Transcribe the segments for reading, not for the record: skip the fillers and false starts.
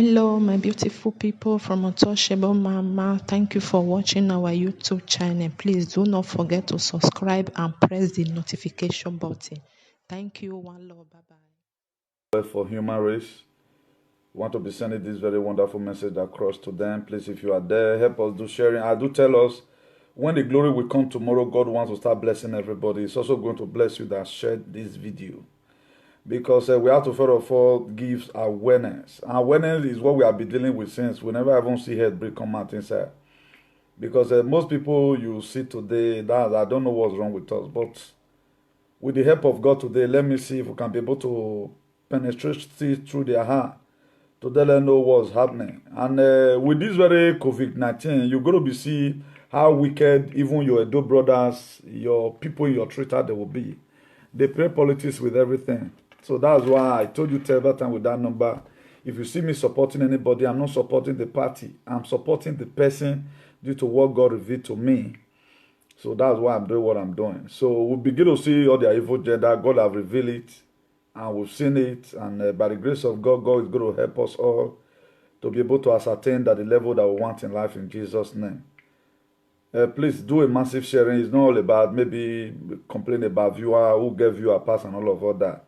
Hello, my beautiful people from Untouchable Mama. Thank you for watching our YouTube channel. Please do not forget to subscribe and press the notification button. Thank you. One love. Bye bye. For human race, we want to be sending this very wonderful message across to them. Please, if you are there, help us do sharing. I do tell us when the glory will come tomorrow, God wants to start blessing everybody. It's also going to bless you that shared this video. Because we have to first of all give awareness. And awareness is what we have been dealing with since we never even see heartbreak come out inside. Because most people you see today, that I don't know what's wrong with us, but with the help of God today, let me see if we can be able to penetrate through their heart to let them know what's happening. And with this very COVID-19, you're going to be see how wicked even your Edo brothers, your people in your treaty, they will be. They play politics with everything. So that's why I told you every time with that number. If you see me supporting anybody, I'm not supporting the party. I'm supporting the person due to what God revealed to me. So that's why I'm doing what I'm doing. So we'll begin to see all their evil agenda. God have revealed it. And we've seen it. And by the grace of God, God is going to help us all to be able to ascertain that the level that we want in life in Jesus' name. Please do a massive sharing. It's not all about maybe complain about viewer, who gave you a pass and all of that.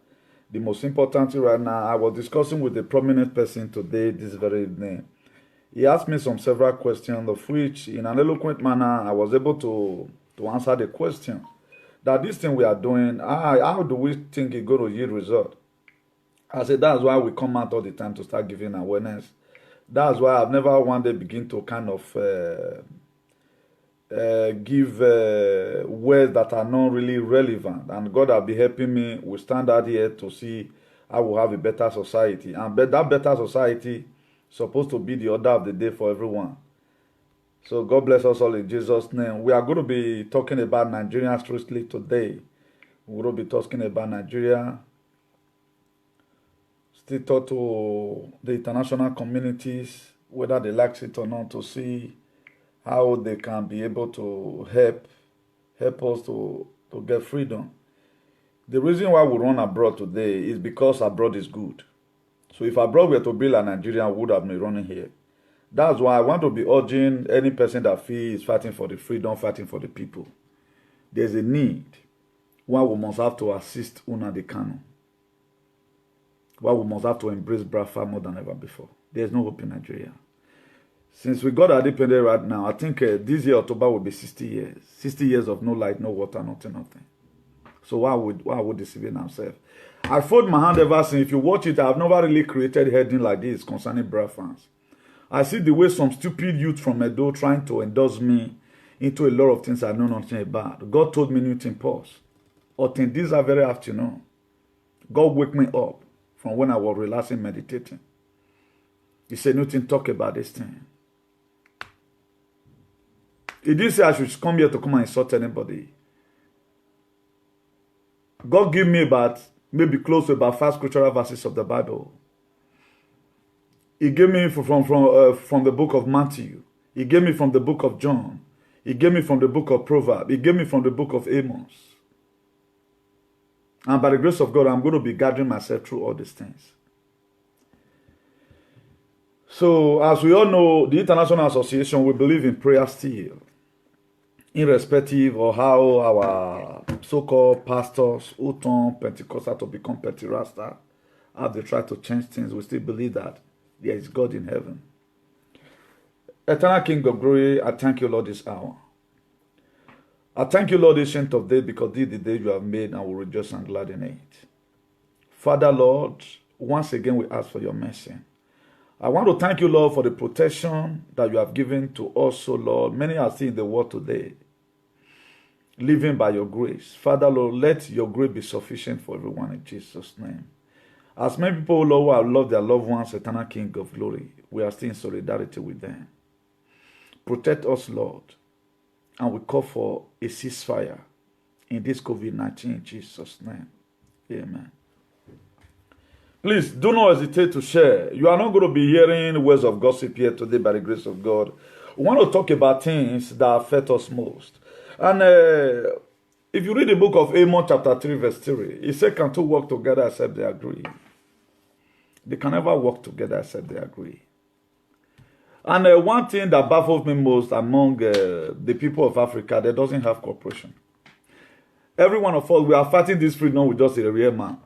The most important thing right now, I was discussing with a prominent person today, this very evening. He asked me several questions, of which in an eloquent manner, I was able to answer the question. That this thing we are doing, how do we think it's going to yield result? I said, that's why we come out all the time to start giving awareness. That's why I've never one day begin to kind of give words that are not really relevant. And God will be helping me. We stand out here to see how we have a better society. And that better society is supposed to be the order of the day for everyone. So God bless us all in Jesus' name. We are going to be talking about Nigeria strictly today. We're going to be talking about Nigeria. Still talk to the international communities, whether they like it or not, to see how they can be able to help us to get freedom. The reason why we run abroad today is because abroad is good. So if abroad were to be like Nigeria, we would have been running here. That's why I want to be urging any person that feels fighting for the freedom, fighting for the people. There's a need why we must have to assist Nnamdi Kanu. Why we must have to embrace Biafra more than ever before. There's no hope in Nigeria. Since we got our independence right now, I think this year, October, will be 60 years. 60 years of no light, no water, nothing. So why would deceiving ourselves? I fold my hand ever since. If you watch it, I've never really created heading like this concerning Biafrans. I see the way some stupid youth from Edo trying to endorse me into a lot of things I know nothing about. God told me Newton pause. Or think this very afternoon, God wake me up from when I was relaxing, meditating. He said, Newton, talk about this thing. He didn't say I should come here to come and insult anybody. God gave me about maybe close to about 5 scriptural verses of the Bible. He gave me from the book of Matthew. He gave me from the book of John. He gave me from the book of Proverbs. He gave me from the book of Amos. And by the grace of God, I'm going to be gathering myself through all these things. So, as we all know, the International Association, we believe in prayer still. Irrespective of how our so-called pastors who turn Pentecostal to become Pentirasta, how they try to change things, we still believe that there is God in heaven. Eternal King of Glory, I thank you, Lord, this hour. I thank you, Lord, ancient of days, because this is the day you have made, and we will rejoice and glad in it. Father, Lord, once again we ask for your mercy. I want to thank you, Lord, for the protection that you have given to us, O Lord. Many are still in the world today, living by your grace. Father, Lord, let your grace be sufficient for everyone in Jesus' name. As many people, Lord, who have loved their loved ones, Eternal King of Glory, we are still in solidarity with them. Protect us, Lord, and we call for a ceasefire in this COVID-19 in Jesus' name. Amen. Please do not hesitate to share. You are not going to be hearing words of gossip here today by the grace of God. We want to talk about things that affect us most. And if you read the book of Amos chapter 3 verse 3, it says, can two work together except they agree? They can never work together except they agree. And one thing that baffles me most among the people of Africa, they doesn't have cooperation. Every one of us, we are fighting this freedom with just a real man.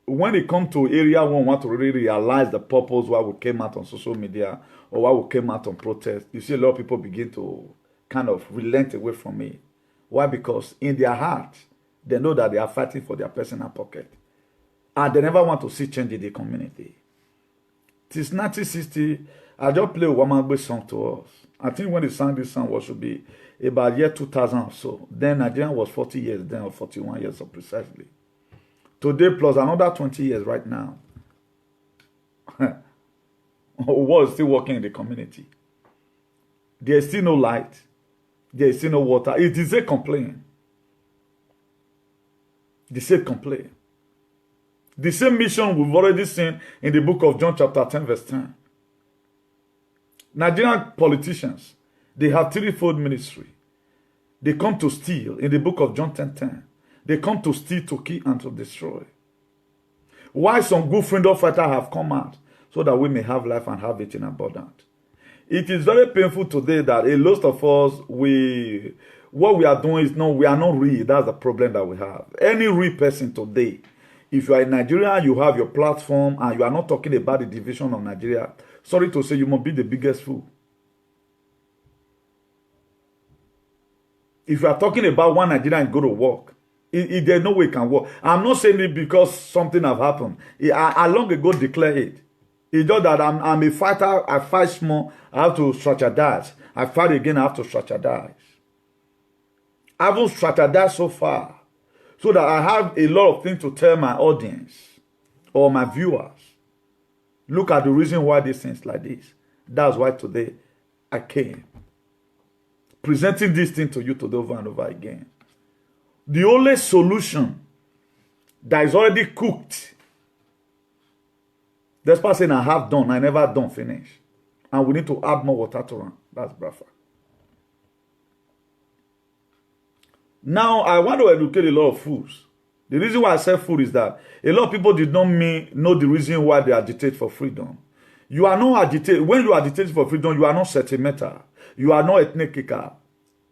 When it comes to area one want to really realize the purpose why we came out on social media or why we came out on protest, you see a lot of people begin to kind of relent away from me. Why? Because in their heart, they know that they are fighting for their personal pocket. And they never want to see change in the community. Since 1960, I just play Wamagbe song to us. I think when they sang this song was should be about year 2000 or so. Then Nigeria was 40 years then, or 41 years so precisely. Today plus another 20 years right now. War is still working in the community. There is still no light. There is still no water. It is a complaint. The same complaint. The same mission we've already seen in the book of John chapter 10 verse 10. Nigerian politicians, they have threefold ministry. They come to steal in the book of John 10:10. They come to steal, to kill, and to destroy. Why some good freedom fighters have come out so that we may have life and have it in abundance. It is very painful today that a lot of us, what we are doing is we are not real. That's the problem that we have. Any real person today, if you are in Nigeria, you have your platform, and you are not talking about the division of Nigeria, sorry to say, you must be the biggest fool. If you are talking about one Nigeria and go to work, there's no way it can work. I'm not saying it because something have happened. I long ago declared it. It's just that I'm a fighter. I fight small. I have to strategize. I fight again. I have to strategize. I haven't strategized so far, so that I have a lot of things to tell my audience or my viewers. Look at the reason why these things like this. That's why today I came. Presenting this thing to you today over and over again. The only solution that is already cooked. This person I have done, I never done finish. And we need to add more water to run. That's Brafa. Now, I want to educate a lot of fools. The reason why I say food is that a lot of people did not know the reason why they agitate for freedom. You are not agitated. When you agitate for freedom, you are not sentimental. You are not ethnical.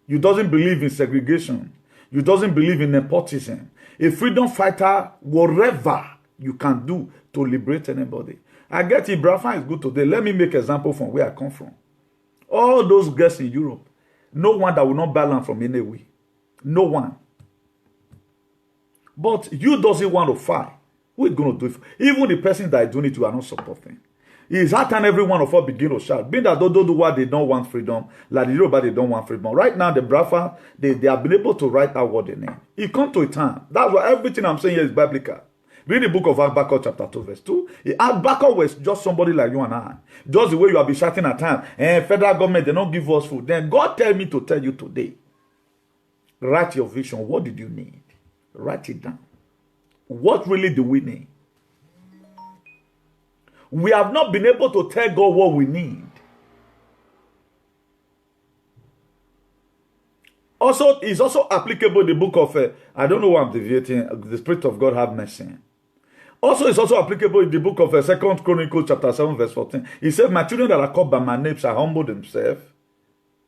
You doesn't believe in segregation. You doesn't believe in nepotism. A freedom fighter, whatever you can do to liberate anybody. I get it, Brafa is good today. Let me make an example from where I come from. All those girls in Europe, no one that will not buy land from any way. No one. But you doesn't want to fight. Who is going to do it? Even the person that is doing it, you are not supporting. It's hard time every one of us begin to shout. Being that they don't do what they don't want freedom, like the Yoruba, they don't want freedom. Right now, the Brafa, they have been able to write out what they need. It comes to a time. That's why everything I'm saying here is biblical. Read the book of Habakkuk chapter 2 verse 2. Habakkuk was just somebody like you and I. Just the way you have been shouting at time. And federal government, they don't give us food. Then God tell me to tell you today. Write your vision. What did you need? Write it down. What really do we need? We have not been able to tell God what we need. Also, it's also applicable the book of, I don't know why I'm deviating, the Spirit of God have mercy. Also, it's also applicable in the book of 2 Chronicles chapter 7 verse 14. He said, my children that are called by my name shall humble themselves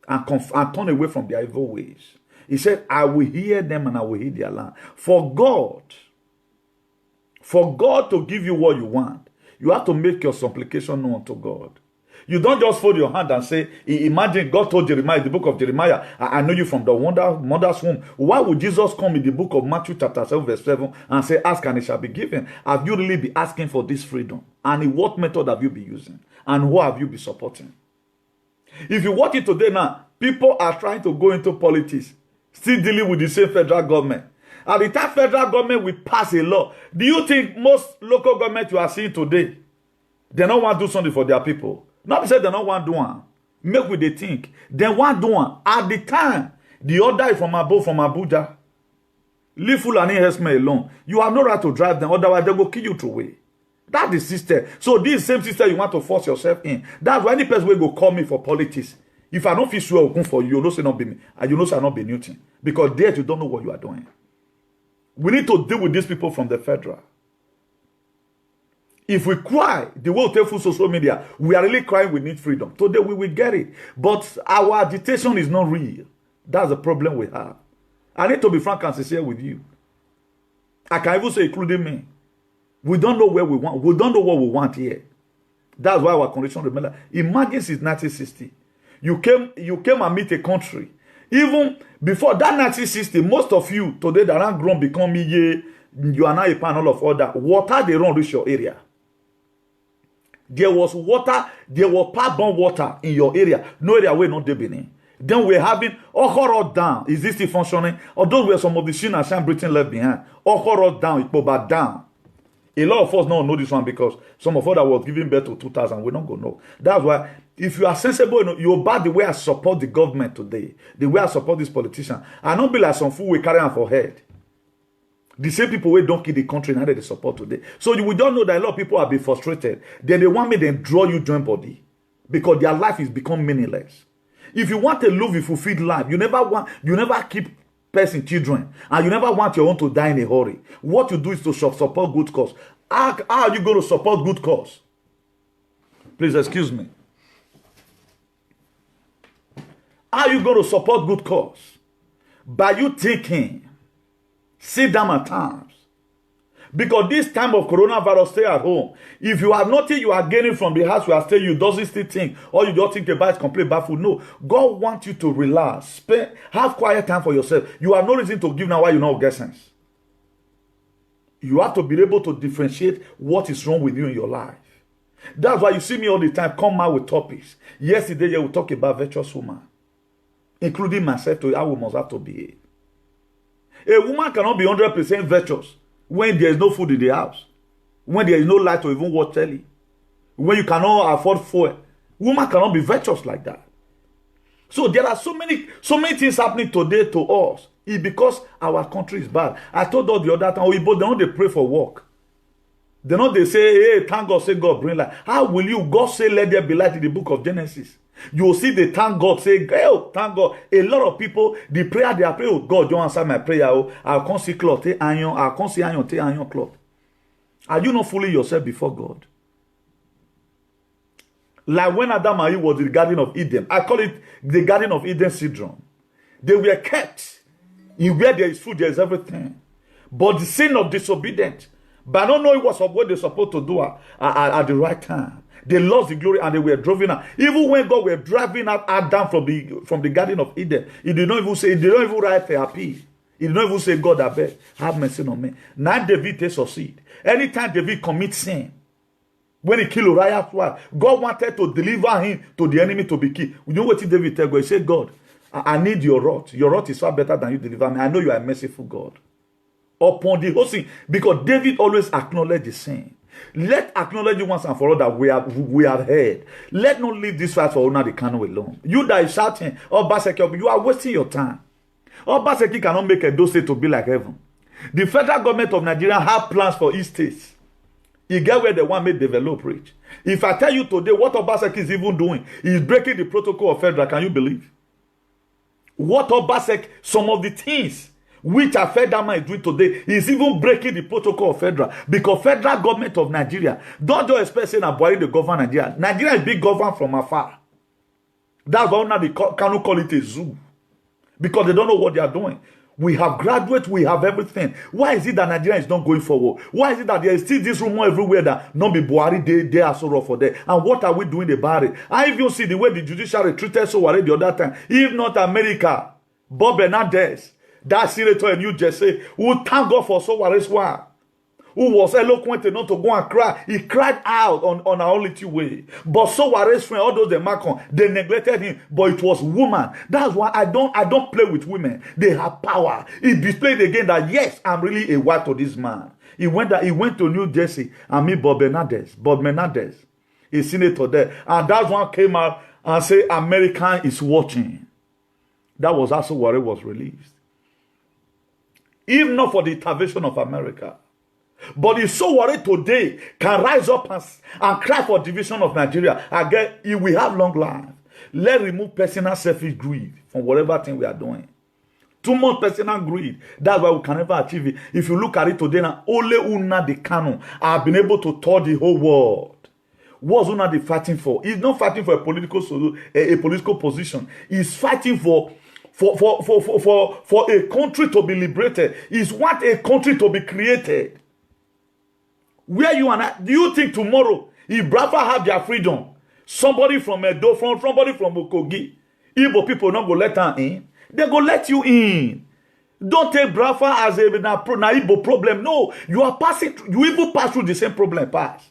and turn away from their evil ways. He said, I will hear them and I will heal their land. For God to give you what you want, you have to make your supplication known to God. You don't just fold your hand and say, imagine God told Jeremiah in the book of Jeremiah, I know you from the mother's womb. Why would Jesus come in the book of Matthew chapter 7 verse 7 and say, ask and it shall be given? Have you really been asking for this freedom? And in what method have you been using? And who have you been supporting? If you watch it today now, people are trying to go into politics, still dealing with the same federal government. At the time federal government will pass a law, do you think most local government you are seeing today, they don't want to do something for their people? Not because they don't want to do one. Make with they think. They want to do one. At the time, the order is from above, from Abuja. Leave Fulani herdsmen alone. You have no right to drive them, otherwise they will kill you through way. That's the system. So this same system you want to force yourself in. That's why any person will go call me for politics. If I don't feel sure open for you, you know say not be me. And you know say not be Newton. Because there you don't know what you are doing. We need to deal with these people from the federal. If we cry the way we take full social media, we are really crying we need freedom. Today we will get it. But our agitation is not real. That's the problem we have. I need to be frank and sincere with you. I can even say, including me, we don't know where we want. We don't know what we want here. That's why our condition remains. Imagine since 1960, you came and meet a country. Even before that 1960, most of you today that are grown become you are now a panel of order. Water they don't reach your area. There was water, there was pipe-borne water in your area. No area where not they been. Then we're having Okoro down. Is this still functioning? Or those were some of the Shin and Sham Britain left behind. Okoro down, Ikpoba down. A lot of us don't know this one because some of us that was giving birth to 2000, we don't go know. That's why if you are sensible, you obey the way I support the government today, the way I support this politician. I don't be like some fool we carry on for head. The same people who don't kill the country now they support today. So we don't know that a lot of people have been frustrated. Then they want me to draw you joint body because their life is become meaningless. If you want to live a fulfilled life, you never keep person children, and you never want your own to die in a hurry. What you do is to support good cause. How are you going to support good cause? Please excuse me. How are you going to support good cause? By you thinking, sit down at times. Because this time of coronavirus, stay at home. If you have nothing you are gaining from the house you are staying, you doesn't still think, or you don't think about it, complete bad food. No. God wants you to relax. Have quiet time for yourself. You have no reason to give now why you don't get sense. You have to be able to differentiate what is wrong with you in your life. That's why you see me all the time come out with topics. Yesterday, we talk about virtuous woman, including myself, to how we must have to behave. A woman cannot be 100% virtuous when there is no food in the house, when there is no light to even watch telly, when you cannot afford fuel. Woman cannot be virtuous like that. So there are so many things happening today to us. It's because our country is bad. I told us the other time, they don't they pray for work. They don't they say, hey, thank God, say God bring light. How will you? God say, let there be light in the book of Genesis. You will see the thank God say, oh, thank God. A lot of people, the prayer they are praying, oh, God, don't answer my prayer. Oh, I'll come see cloth, take iron, I'll come see iron, take iron cloth. Are you not fooling yourself before God? Like when Adam and Eve was in the Garden of Eden, I call it the Garden of Eden syndrome. They were kept in where there is food, there is everything. But the sin of disobedience, by not knowing what they're supposed to do at the right time, they lost the glory and they were driven out. Even when God were driving out Adam from the Garden of Eden, he did not even say, he did not even write a appeal. He did not even say, God, I beg, have mercy on me. Now David they succeed. Anytime David commits sin, when he killed Uriah's wife, God wanted to deliver him to the enemy to be killed. You know what David tell God? He said, God, I need your wrath. Your wrath is far better than you deliver me. I know you are a merciful God. Upon the whole sin, because David always acknowledged the sin. Let acknowledge once and for all that we have heard. Let not leave this fight for Una the Kano alone. You that is shouting, Obaseki, you are wasting your time. Obaseki cannot make a Edo State to be like heaven. The federal government of Nigeria have plans for East states. You get where they want me to develop rich. If I tell you today what Obaseki is even doing, he is breaking the protocol of federal. Can you believe? What Obaseki, some of the things which our federal man is doing today is even breaking the protocol of federal. Because federal government of Nigeria, don't just expect saying Buhari the government Nigeria. Nigeria is being governed from afar. That's why now they cannot call it a zoo. Because they don't know what they are doing. We have graduates, we have everything. Why is it that Nigeria is not going forward? Why is it that there is still this rumor everywhere that not be Buhari, they are so rough for them? And what are we doing about it? I even see the way the judiciary treated Sowore the other time. If not America, Bob Bernardez, that senator in New Jersey, who thank God for Soware's wife, who was eloquent enough to go and cry. He cried out on our only two way. But Soware's friend, all those they Macron, they neglected him. But it was woman. That's why I don't play with women. They have power. He displayed again that yes, I'm really a wife to this man. He went to New Jersey and meet Bob Menendez, a senator there. And that one came out and said, American is watching. That was how Sowore was released. If not for the intervention of America. But if Sowore today can rise up and cry for division of Nigeria, again, if we have long life, let's remove personal selfish greed from whatever thing we are doing. Too much personal greed. That's why we can never achieve it. If you look at it today, now, only Nnamdi Kanu have been able to tour the whole world. What's Nnamdi fighting for? He's not fighting for a political position. He's fighting for a country to be liberated. He's want a country to be created. Where you and I, do you think tomorrow, if Biafra have their freedom, somebody from Edo, somebody from Okogi, Igbo people not go let her in, they go let you in. Don't take Biafra as a Igbo problem. No, you are passing, you even pass through the same problem pass.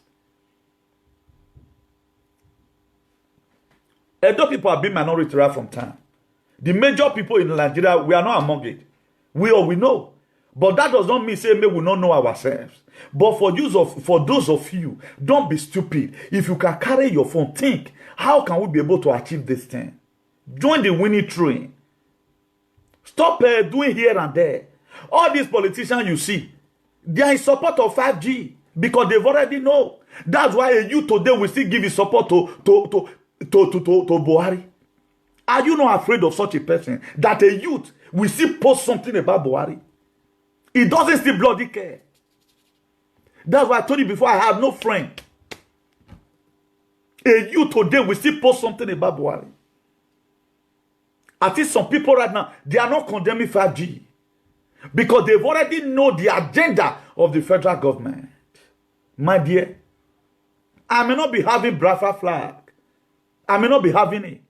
Edo people have been minority right from time. The major people in Nigeria, we are not among it. We know. But that does not mean say we will not know ourselves. But for those of you, don't be stupid. If you can carry your phone, think, how can we be able to achieve this thing? Join the winning train. Stop doing here and there. All these politicians you see, they are in support of 5G because they've already know. That's why a youth today will still give his support to Buhari. Are you not afraid of such a person that a youth will still post something about Buhari? He doesn't still bloody care. That's why I told you before, I have no friend. A youth today will still post something about Buhari. I think some people right now, they are not condemning 5G because they've already know the agenda of the federal government. My dear, I may not be having Biafra flag. I may not be having it.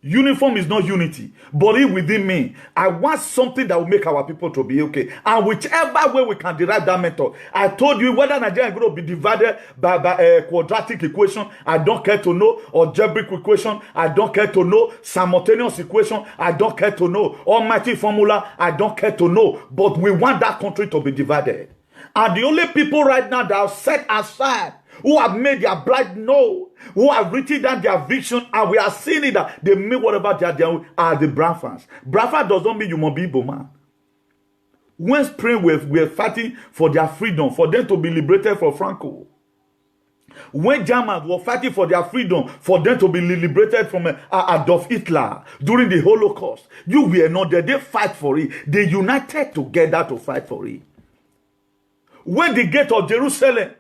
Uniform is not unity, but it within me. I want something that will make our people to be okay. And whichever way we can derive that method. I told you whether Nigeria is going to be divided by a quadratic equation, I don't care to know, or algebraic equation, I don't care to know, simultaneous equation, I don't care to know, almighty formula, I don't care to know. But we want that country to be divided. And the only people right now that are set aside, who have made their blood know, who have written down their vision, and we are seeing it that they make whatever they are doing, are the Biafrans. Biafra does not mean you must be Igbo man. When Spring were fighting for their freedom, for them to be liberated from Franco. When Germans were fighting for their freedom, for them to be liberated from Adolf Hitler during the Holocaust, you were not there. They fight for it. They united together to fight for it. When the gate of Jerusalem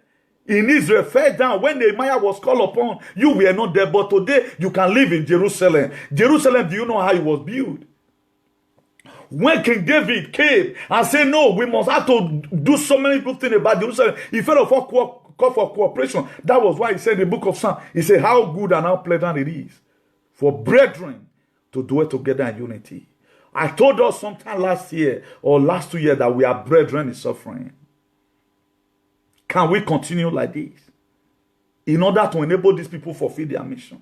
in Israel fell down, when Nehemiah was called upon, you were not there. But today, you can live in Jerusalem. Jerusalem, do you know how it was built? When King David came and said, no, we must have to do so many good things about Jerusalem, he felt of call for cooperation. That was why he said in the book of Psalms, he said, how good and how pleasant it is for brethren to dwell together in unity. I told us sometime last year or last 2 years that we are brethren in suffering. Can we continue like this in order to enable these people fulfill their mission?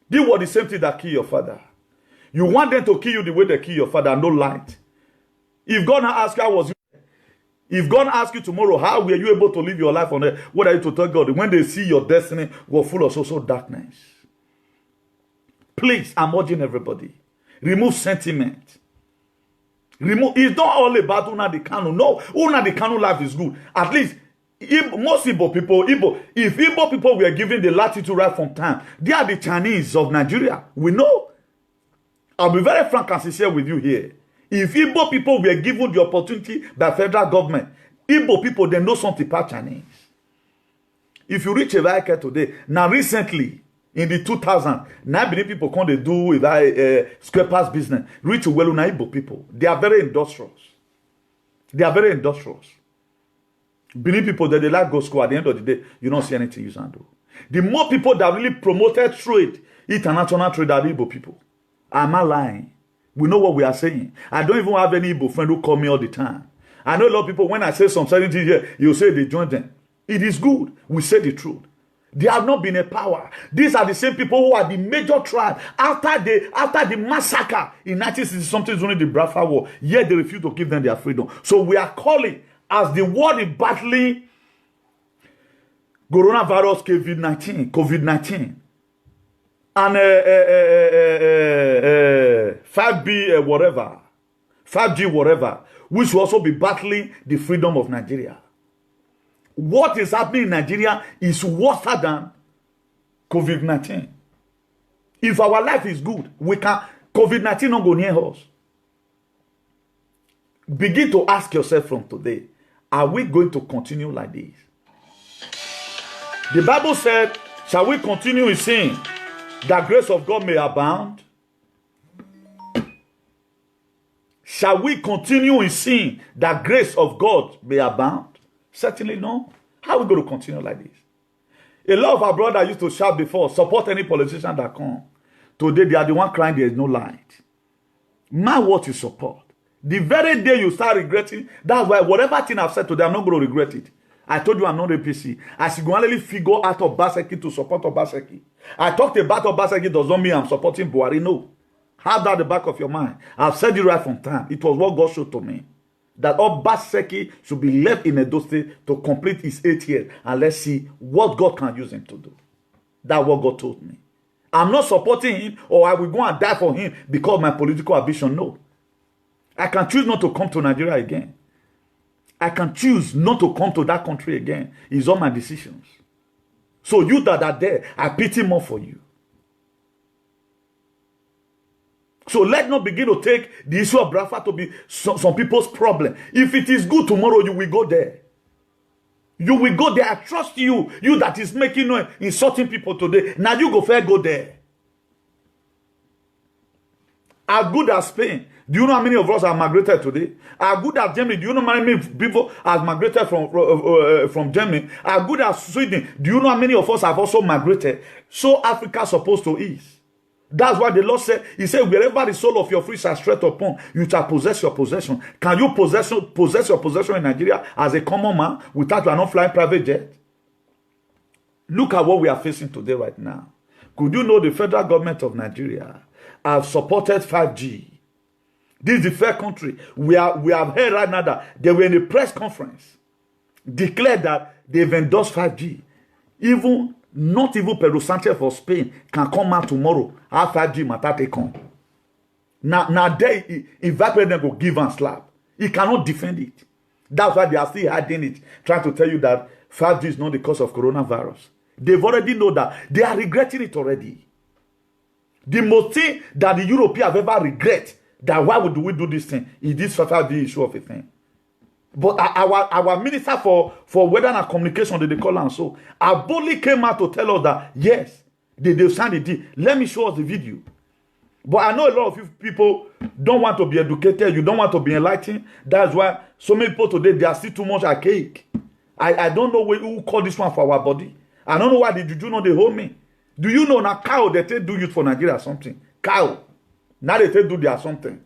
This was the same thing that killed your father. You want them to kill you the way they kill your father, no light. If God asks you, how was you? If God asks you tomorrow, how were you able to live your life on earth? What are you to tell God? When they see your destiny go full of so darkness. Please, I'm urging everybody. Remove sentiment. It's not all about Nnamdi Kanu. No, Nnamdi Kanu life is good. At least, most Igbo people, if Igbo people were given the latitude right from time, they are the Chinese of Nigeria. We know. I'll be very frank and sincere with you here. If Igbo people were given the opportunity by federal government, Igbo people, they know something about Chinese. If you reach a vehicle today, now recently, in the 2000s, now many people come to do with square pass business. Reach well na Igbo people. They are very industrious. They are very industrious. Benin people that they like go school, at the end of the day, you don't see anything you can do. The more people that really promoted trade, international trade, are Igbo people. I'm not lying. We know what we are saying. I don't even have any Igbo friend who call me all the time. I know a lot of people, when I say some certain things here, you say they join them. It is good. We say the truth. They have not been a power. These are the same people who are the major tribe after the massacre in 1960-something during the Biafra War. Yet they refuse to give them their freedom. So we are calling, as the world is battling coronavirus, COVID-19, and 5G whatever, we should also be battling the freedom of Nigeria. What is happening in Nigeria is worse than COVID-19. If our life is good, we can. COVID-19 not go near us. Begin to ask yourself from today, are we going to continue like this? The Bible said, shall we continue in sin, that grace of God may abound? Shall we continue in sin, that grace of God may abound? Certainly no. How are we going to continue like this? A lot of our brothers used to shout before, support any politician that come. Today they are the one crying there is no light. Now what you support. The very day you start regretting, that's why whatever thing I've said today, I'm not going to regret it. I told you I'm not APC. I should go only figure out of Obaseki to support Obaseki. I talked about Obaseki does not mean I'm supporting Buhari. No. Have that at the back of your mind. I've said it right from time. It was what God showed to me. That Obaseki should be left in Edo State to complete his 8 years. And let's see what God can use him to do. That's what God told me. I'm not supporting him or I will go and die for him because of my political ambition. No. I can choose not to come to Nigeria again. I can choose not to come to that country again. It's all my decisions. So you that are there, I pity more for you. So let's not begin to take the issue of Biafra to be some people's problem. If it is good tomorrow, you will go there. You will go there. I trust you. You that is making noise, insulting people today. Now you go fair, go there. As good as Spain. Do you know how many of us are migrated today? As good as Germany. Do you know how many people have migrated from Germany? As good as Sweden. Do you know how many of us have also migrated? So Africa is supposed to ease. That's why the Lord said, he said, wherever the soul of your feet shall stretch upon, you shall possess your possession. Can you possess your possession in Nigeria as a common man without you are not flying private jet? Look at what we are facing today right now. Could you know the federal government of Nigeria have supported 5G? This is the fair country. We have heard right now that they were in a press conference, declared that they've endorsed 5G. Not even Pedro Sanchez for Spain can come out tomorrow. Have 5G matter take on. Now they evaporate them go give and slap. He cannot defend it. That's why they are still hiding it, trying to tell you that 5G is not the cause of coronavirus. They've already know that. They are regretting it already. The most thing that the Europeans have ever regret that why would we do this thing is this 5G issue of a thing. But our minister for weather and communication, they call and so, boldly came out to tell us that yes, they signed the deal. Let me show us the video. But I know a lot of you people don't want to be educated. You don't want to be enlightened. That's why so many people today, they are still too much archaic. I don't know who called this one for our body. I don't know why did you know they hold me. Do you know now cow they do use for Nigeria or something? Cow. Now they do their something.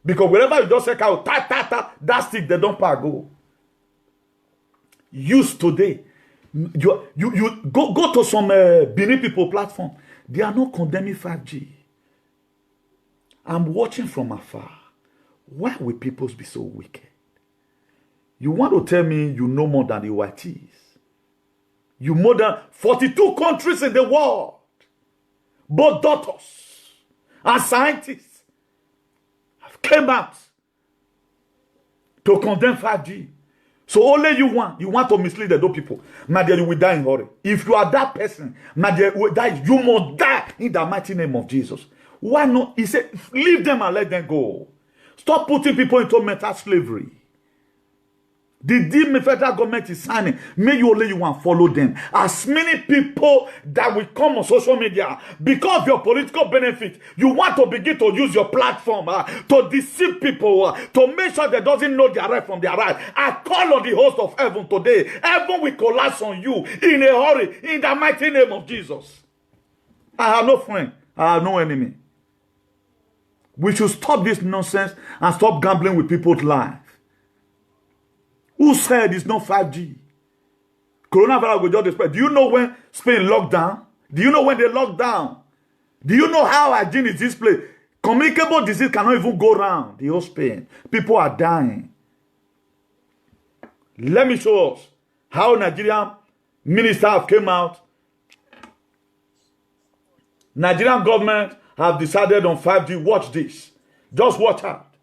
Because wherever you just say cow, that stick they don't pack go. Use today. You go to some Benin people platform. They are not condemning 5G. I'm watching from afar. Why will people be so wicked? You want to tell me you know more than the whiteys? You more than 42 countries in the world, both doctors and scientists, have came out to condemn 5G. So only you want to mislead the people. My dear, you will die in hurry. If you are that person, my dear, you must die in the mighty name of Jesus. Why not? He said, leave them and let them go. Stop putting people into mental slavery. The deal the federal government is signing, may you only you want to follow them. As many people that will come on social media because of your political benefit, you want to begin to use your platform to deceive people, to make sure they doesn't know their right from their right. I call on the host of heaven today. Heaven will collapse on you in a hurry in the mighty name of Jesus. I have no friend. I have no enemy. We should stop this nonsense and stop gambling with people's lives. Who said it's not 5G? Coronavirus will just spread. Do you know when Spain locked down? Do you know when they locked down? Do you know how hygiene is displayed? Communicable disease cannot even go around the whole Spain. People are dying. Let me show us how Nigerian ministers have came out. Nigerian government have decided on 5G. Watch this. Just watch out.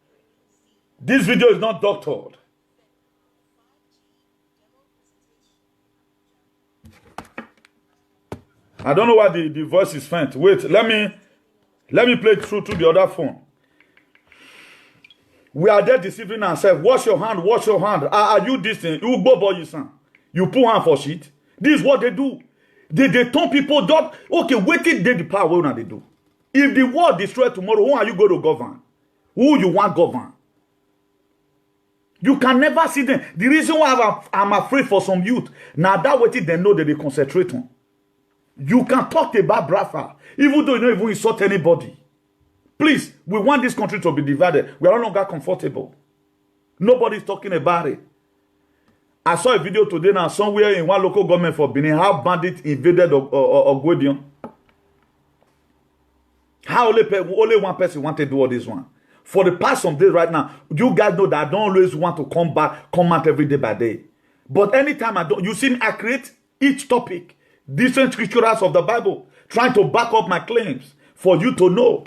This video is not doctored. I don't know why the voice is faint. Wait, let me Let me play through to the other phone. We are there deceiving ourselves. Wash your hand, wash your hand. Are you this thing? You go boy, you son. You put hand for shit. This is what they do. They turn people up. Okay, wait till they the power. What now they do? If the world destroy tomorrow, who are you going to govern? Who you want govern? You can never see them. The reason why I'm afraid for some youth, now that way they know that they concentrate on. You can talk about Brafa, even though you don't even insult anybody. Please, we want this country to be divided. We are no longer comfortable. Nobody's talking about it. I saw a video today now somewhere in one local government for Benin how bandits invaded Ogwedion. How only one person wanted to do all this one. For the past some days right now, you guys know that I don't always want to come out every day by day. But anytime I don't, you see me, I create each topic, different scriptures of the Bible, trying to back up my claims for you to know.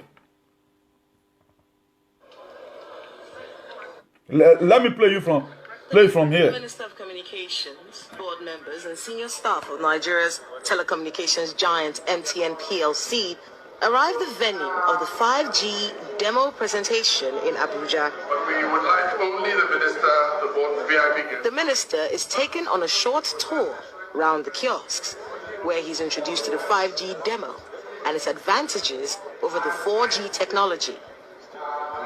Let me play from here. Minister of Communications, board members, and senior staff of Nigeria's telecommunications giant MTN PLC arrived at the venue of the 5G demo presentation in Abuja. But we would like only the minister, the board, VIP guests. The minister is taken on a short tour around the kiosks, where he's introduced to the 5G demo and its advantages over the 4G technology.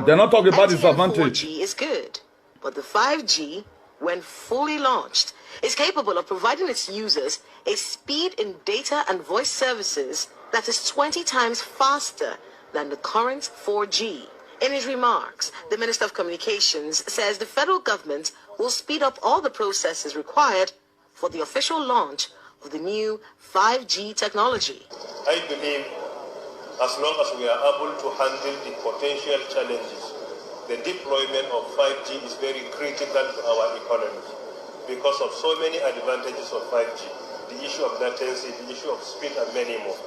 They're not talking about disadvantage. 4G is good, but the 5G, when fully launched, is capable of providing its users a speed in data and voice services that is 20 times faster than the current 4G. In his remarks, the Minister of Communications says the federal government will speed up all the processes required for the official launch of the new 5G technology. I believe as long as we are able to handle the potential challenges, the deployment of 5G is very critical to our economy because of so many advantages of 5G. The issue of latency, the issue of speed, and many more.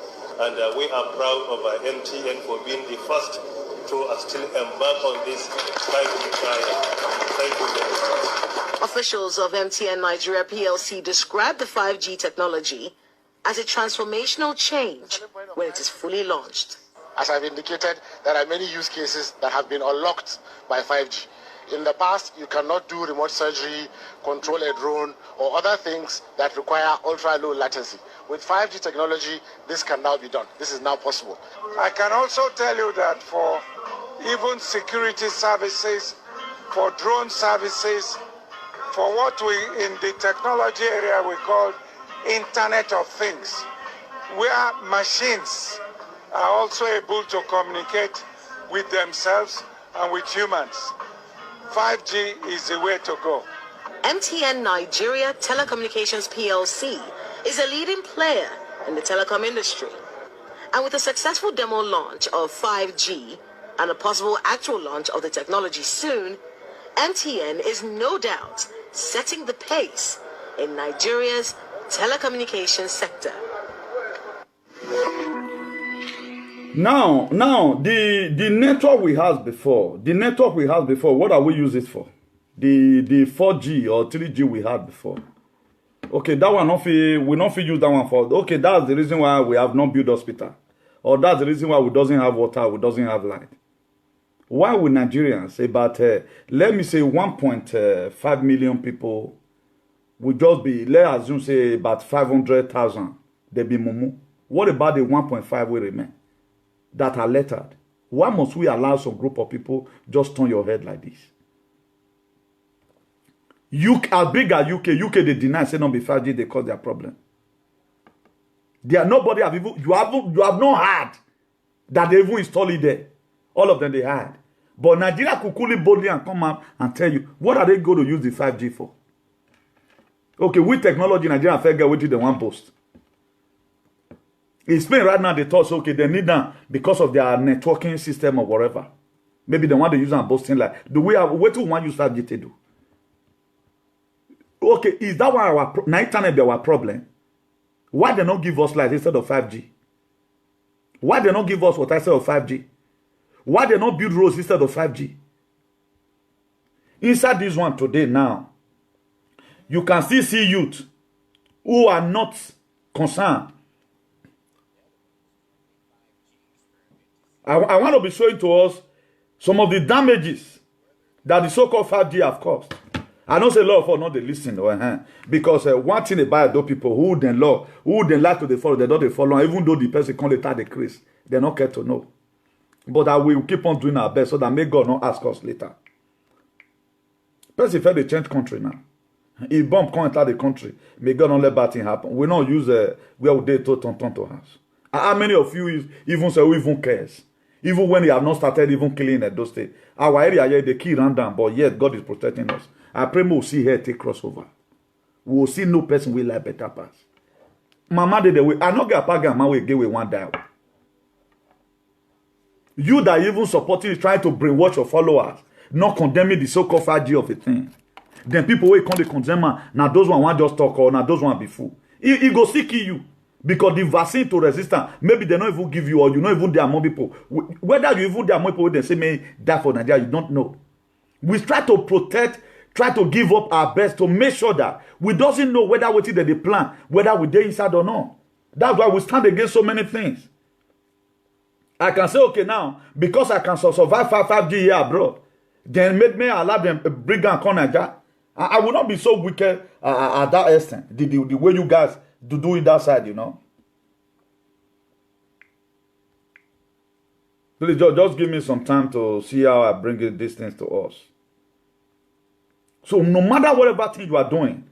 And we are proud of our MTN for being the first to still embark on this 5G trial. Thank you very much. Officials of MTN Nigeria PLC describe the 5G technology as a transformational change when it is fully launched. As I've indicated, there are many use cases that have been unlocked by 5G. In the past, you cannot do remote surgery, control a drone, or other things that require ultra-low latency. With 5G technology, this can now be done. This is now possible. I can also tell you that for even security services, for drone services, for what we in the technology area we call Internet of Things, where machines are also able to communicate with themselves and with humans. 5G is the way to go. MTN Nigeria Telecommunications PLC is a leading player in the telecom industry. And with a successful demo launch of 5G and a possible actual launch of the technology soon, MTN is no doubt setting the pace in Nigeria's telecommunications sector. Now, the network we had before, what are we using it for? The 4G or 3G we had before. Okay, that one we not use that one for. Okay, that's the reason why we have not built hospital, or that's the reason why we doesn't have water, we doesn't have light. Why would Nigerians about let me say 1.5 million people will just be, let's assume say about 500,000 they be mumu. What about the 1.5 will remain that are lettered? Why must we allow some group of people just turn your head like this? As big as UK they deny, say no be 5G, they cause their problem. Nobody have even, you have not heard that they even install it there. All of them they had. But Nigeria could cool it boldly and come out and tell you, what are they going to use the 5G for? Okay, with technology, Nigeria figure which they want boast. In Spain right now, they thought, okay, they need them because of their networking system or whatever. Maybe they want to use them boasting like, do we have, what do we want to use 5G to do? Okay, is that why our internet be our problem? Why they not give us light instead of 5G? Why they not give us what I said of 5G? Why they not build roads instead of 5G? Inside this one today now, you can still see youth who are not concerned. I want to be showing to us some of the damages that the so-called 5G have caused. I don't say a lot of us not they listen because one thing about those people who then law, who then like to they follow, they don't they follow, even though the person can't later decrease, they not care to know. But I will keep on doing our best so that may God not ask us later. Person if they change country now. If bomb come enter the country, may God not let bad thing happen. We not use where they to house. How many of you even say who even cares? Even when they have not started even killing at those states. Our area here, they kill random, but yet God is protecting us. I pray we will see here take crossover. We will see no person will like better pass. Mama did the way. I not get a pagan man will give away one die. You that even supporting is trying to brainwash your followers, not condemning the so-called 5G of a thing. Then people will come to condemn now those one want just talk or now those one be fool. He go seek you. Because the vaccine to resistance, maybe they don't even give you, or you know even there are more people. Whether you even there are more people, they say may die for Nigeria, you don't know. We try to protect, try to give up our best to make sure that we doesn't know whether what is the plan, whether we're there inside or not. That's why we stand against so many things. I can say, okay, now, because I can survive 5G here abroad, then make me allow them bring and come Nigeria. I will not be so wicked at that extent, the way you guys do it that side, you know. Please just give me some time to see how I bring these things to us. So no matter whatever thing you are doing,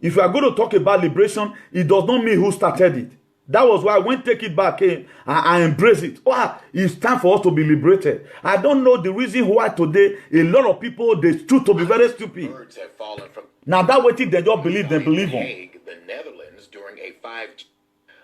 if you are going to talk about liberation, it does not mean who started it. That was why when Take It Back came, I embrace it. It's time for us to be liberated. I don't know the reason why today a lot of people, they choose to be very stupid. Birds have fallen from now that way they just believe on. The Netherlands during a 5G.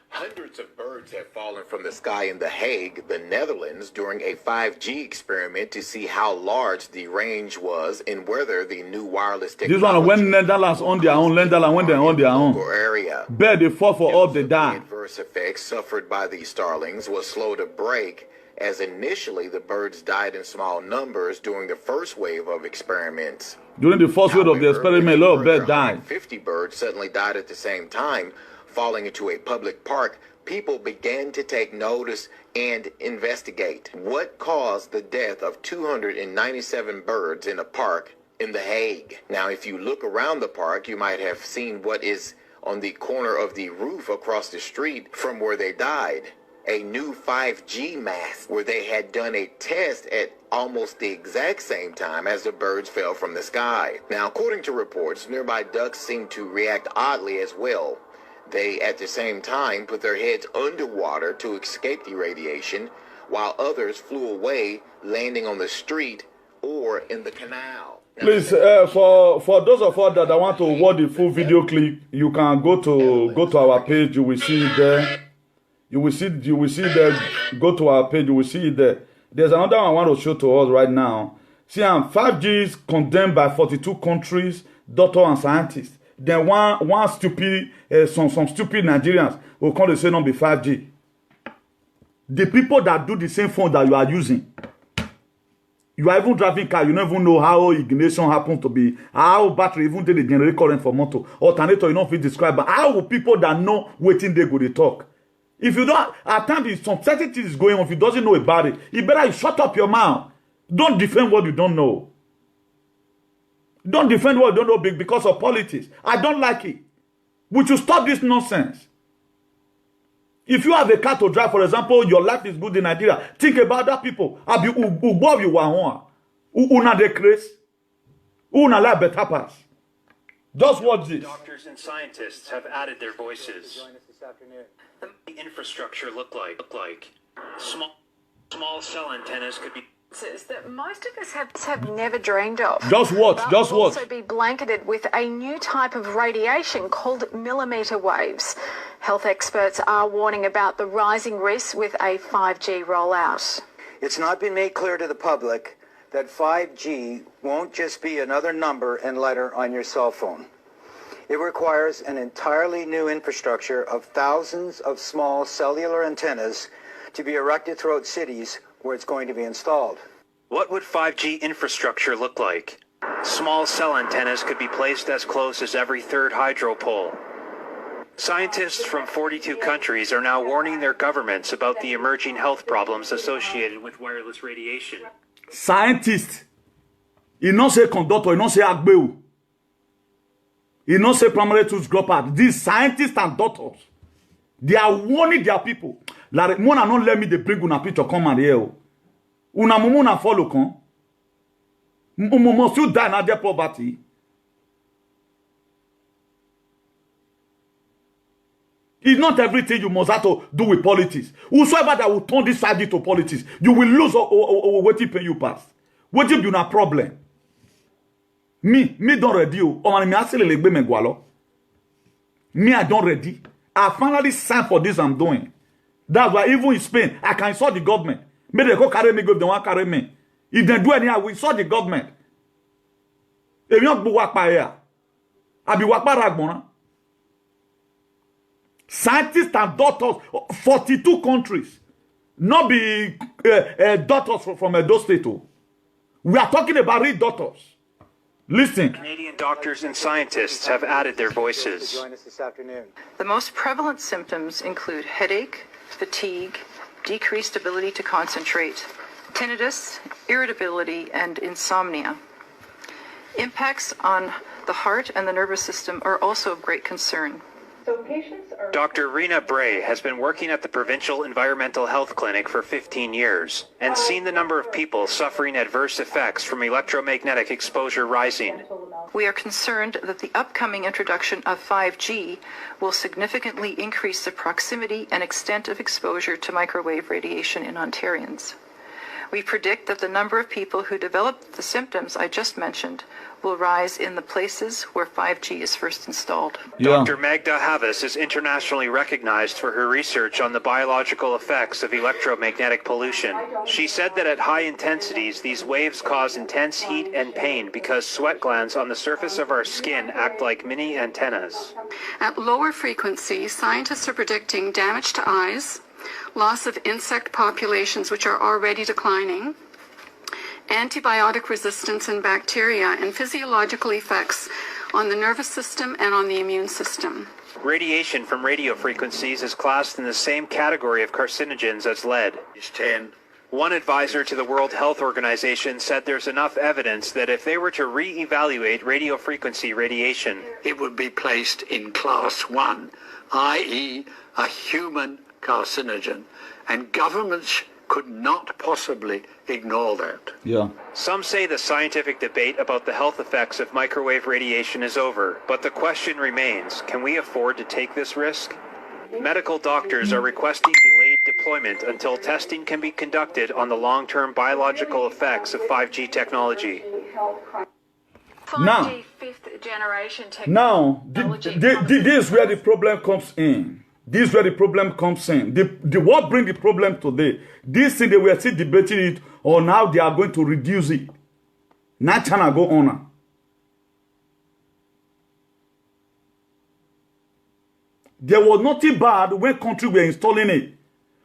Hundreds of birds have fallen from the sky in The Hague, the Netherlands, during a 5G experiment to see how large the range was and whether the new wireless technology. This one when Netherlands on their own, Netherlands when they're on their own. Area. Bird they fall for all they die. The adverse effects suffered by these starlings was slow to break, as initially the birds died in small numbers during the first wave of experiments. During the first wave of the experiment, a lot of birds died. 50 birds suddenly died at the same time, falling into a public park. People began to take notice and investigate what caused the death of 297 birds in a park in The Hague. Now, if you look around the park, you might have seen what is on the corner of the roof across the street from where they died. A new 5G mast where they had done a test at almost the exact same time as the birds fell from the sky. Now, according to reports, nearby ducks seemed to react oddly as well. They, at the same time, put their heads underwater to escape the radiation, while others flew away, landing on the street or in the canal. Please, for those of us that want to watch the full video clip, you can go to our page. You will see it there. You will see there. Go to our page. You will see it there. There's another one I want to show to us right now. See, 5G is condemned by 42 countries, doctors and scientists. Then one stupid, some stupid Nigerians will come to say no be 5G. The people that do the same phone that you are using, you are even driving car, you don't even know how ignition happens to be, how battery even they generate current for motor, alternator, you don't feel describe, but how will people that know waiting they go to talk? If you don't, at times some certain things is going on, if you doesn't know about it, you better shut up your mouth. Don't defend what you don't know. Don't defend what you don't know because of politics. I don't like it. We should stop this nonsense. If you have a car to drive, for example, your life is good in Nigeria, think about that people. Better pass. Just watch this. Doctors and scientists have added their voices. The infrastructure look like small cell antennas could be that most of us have never dreamed of. Just watch. Also be blanketed with a new type of radiation called millimeter waves. Health experts are warning about the rising risks with a 5G rollout. It's not been made clear to the public that 5G won't just be another number and letter on your cell phone. It requires an entirely new infrastructure of thousands of small cellular antennas to be erected throughout cities where it's going to be installed. What would 5G infrastructure look like? Small cell antennas could be placed as close as every third hydro pole. Scientists from 42 countries are now warning their governments about the emerging health problems associated with wireless radiation. Scientists, he not say conductor, he not say agbeu. He not say primary tools global. These scientists and doctors, they are warning their people. Like, Mona not let me they bring una picture come and here. Una mumu na follow con. Must you die na their poverty? It's not everything you must have to do with politics. Whosoever that will turn this side to politics, you will lose or what you pay you pass. What if you na problem? Me don't ready. Me, I don't ready. I finally signed for this I'm doing. That's why even in Spain, I can insult the government. Maybe they go carry me, go if they want carry me. If they do anyhow, we insult the government. If you don't work by here, I'll be work by Ragbona. Scientists and doctors, 42 countries, not be doctors from Edo State. We are talking about real doctors. Listen. Canadian doctors and scientists have added their voices. Join us this afternoon. The most prevalent symptoms include headache, fatigue, decreased ability to concentrate, tinnitus, irritability, and insomnia. Impacts on the heart and the nervous system are also of great concern. Dr. Rena Bray has been working at the Provincial Environmental Health Clinic for 15 years and seen the number of people suffering adverse effects from electromagnetic exposure rising. We are concerned that the upcoming introduction of 5G will significantly increase the proximity and extent of exposure to microwave radiation in Ontarians. We predict that the number of people who develop the symptoms I just mentioned will rise in the places where 5G is first installed. Yeah. Dr. Magda Havas is internationally recognized for her research on the biological effects of electromagnetic pollution. She said that at high intensities, these waves cause intense heat and pain because sweat glands on the surface of our skin act like mini antennas. At lower frequencies, scientists are predicting damage to eyes, loss of insect populations which are already declining, antibiotic resistance in bacteria, and physiological effects on the nervous system and on the immune system. Radiation from radio frequencies is classed in the same category of carcinogens as lead. It's 10. One advisor to the World Health Organization said there's enough evidence that if they were to re-evaluate radio frequency radiation, It would be placed in class 1, i.e. a human carcinogen, and governments could not possibly ignore that. Yeah. some say the scientific debate about the health effects of microwave radiation is over, but the question remains, can we afford to take this risk? Medical doctors are requesting delayed deployment until testing can be conducted on the long-term biological effects of 5G technology. 5G fifth generation Now, this is where the problem comes in. This is where the problem comes in. What brings the problem today? This thing they were still debating it, or now they are going to reduce it. Now China go on. There was nothing bad when countries were installing it.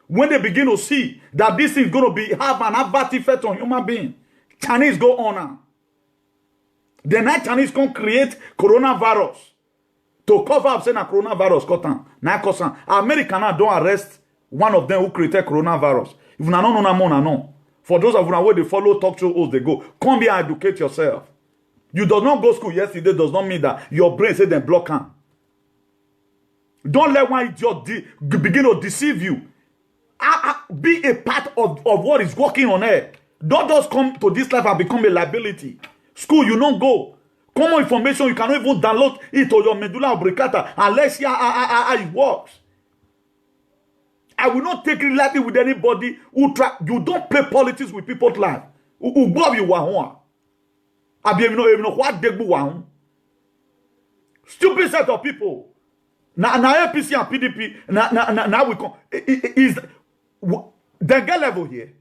When they begin to see that this thing is going to have an adverse effect on human beings, Chinese go on now. The night Chinese can create coronavirus to cover up saying a coronavirus cotton. Now cause America now don't arrest one of them who created coronavirus. If you don't know. For those of you where they follow talk show hosts, they go, come here and educate yourself. You does not go to school yesterday does not mean that your brain say then block him. Don't let one idiot begin to deceive you. Be a part of what is working on air. Don't just come to this life and become a liability. School, you don't go. Common information, you cannot even download it to your medulla oblongata unless you how it works. I will not take it lightly with anybody who try. You don't play politics with people's life. Stupid set of people. Now APC and PDP. Now we come. Is the get level here?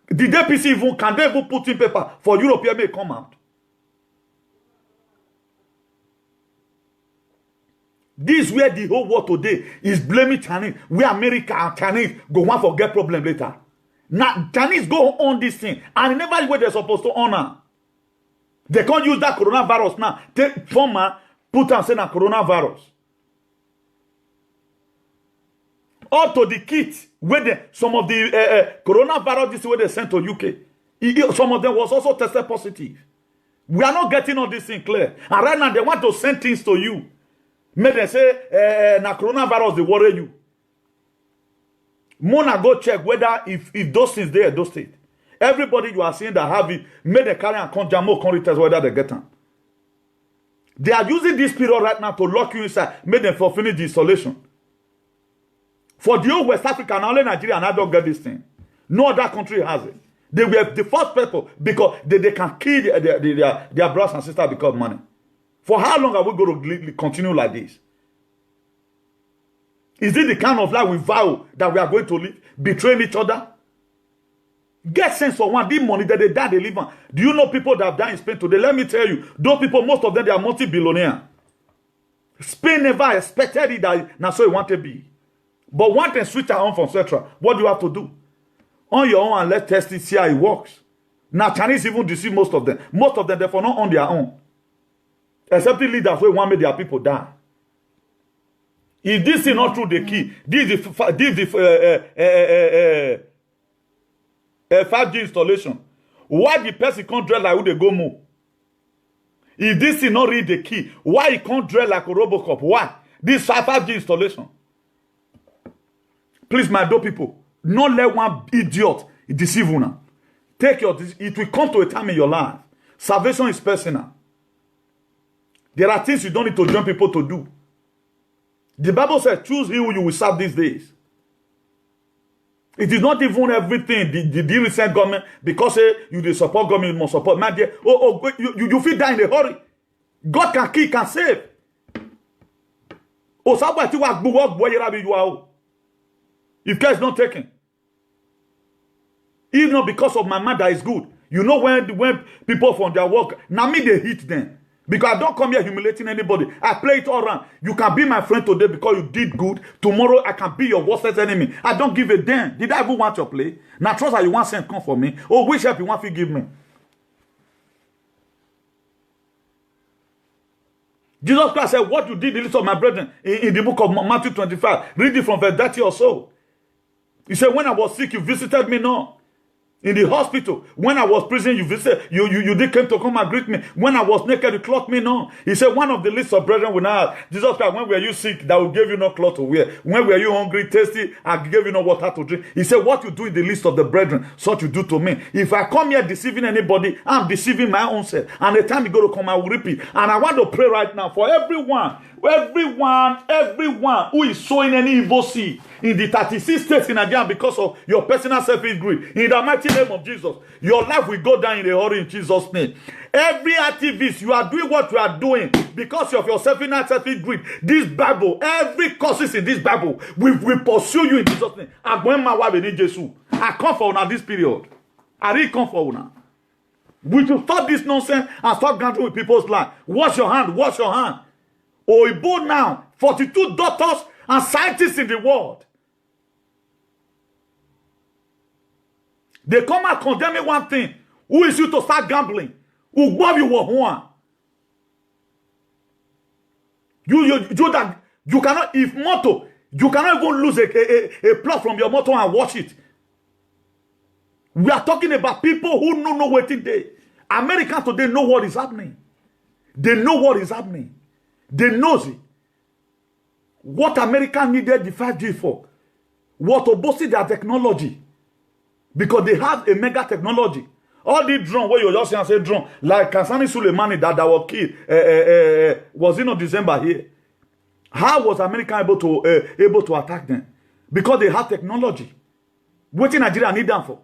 Did the APC even can they even put in paper for European may come out? This is where the whole world today is blaming Chinese. Where America and Chinese go want to get problem later. Now Chinese go on this thing and never where they're supposed to honor. They can't use that coronavirus now. Take former put and say na coronavirus. Up to the kit where some of the coronavirus this way they sent to UK. Some of them was also tested positive. We are not getting all this thing clear. And right now they want to send things to you. Make them say na coronavirus they worry you. Mona go check whether if those things there those states. Everybody you are seeing that have it, make them carry and come jamo come test whether they get them. They are using this period right now to lock you inside, make them for finish the installation. For the whole West Africa, and only Nigeria, and I don't get this thing. No other country has it. They were the first people because they can kill their brothers and sisters because of money. For how long are we going to continue like this? Is it the kind of life we vow that we are going to live? Betraying each other? Get sense for one. The money that they die, they live on. Do you know people that have died in Spain today? Let me tell you, those people, most of them, they are multi-billionaires. Spain never expected it that now so it want to be. But one can switch on from Central. What do you have to do? On your own and let's test it, see how it works. Now Chinese even deceive most of them. Most of them therefore not on their own. Except the leaders who want make their people die. If this is not true the key, this is the 5G installation. Why the person can't drill like who they go move? If this is not really the key, why he can't drill like a Robocop? Why? This 5G installation. Please, my dope people, not let one idiot deceive you now. Take your, it will come to a time in your life. Salvation is personal. There are things you don't need to join people to do. The Bible says, choose who you will serve these days. It is not even everything the recent government, because you support government, you must support. Man, you feel die in a hurry. God can kill, can save. Oh, somebody you are. If care is not taken. Even not because of my mother is good. You know when people from their work, now me they hit them. Because I don't come here humiliating anybody. I play it all around. You can be my friend today because you did good. Tomorrow I can be your worst enemy. I don't give a damn. Did I even want your play? Now trust that you want send come for me. Oh, which help you want to give me? Jesus Christ said, what you did, the list of my brethren, in the book of Matthew 25. Read it from verse 30 or so. He said, when I was sick, you visited me not. In the hospital, when I was prison, you visited, you did come to come and greet me. When I was naked, you clothed me not. He said, one of the list of brethren will now ask, Jesus Christ, when were you sick, that will give you no cloth to wear? When were you hungry, thirsty, I gave you no water to drink? He said, what you do in the list of the brethren, such you do to me. If I come here deceiving anybody, I'm deceiving my own self. And the time you go to come, I will repeat. And I want to pray right now for everyone who is sowing any evil seed in the 36 states in Nigeria because of your personal selfish greed. In the mighty name of Jesus, your life will go down in a hurry in Jesus' name. Every activist, you are doing what you are doing because of your selfish greed. This Bible, every curses in this Bible, will pursue you in Jesus' name. I come for now this period. I really come for now. We should stop this nonsense and stop gambling with people's life. Wash your hand, wash your hand. Oibo now, 42 doctors and scientists in the world. They come and condemn me one thing. Who is you to start gambling? You cannot, if motor, you cannot even lose a plot from your motor and watch it. We are talking about people who know what they. Americans today know what is happening. They know what is happening. They know it. What America needed the 5G for was to boost their technology. Because they have a mega technology. All the drone where you just say drone, like Kasani Suleimani that was killed, was in December here. How was America able to attack them? Because they have technology. What in Nigeria need them for?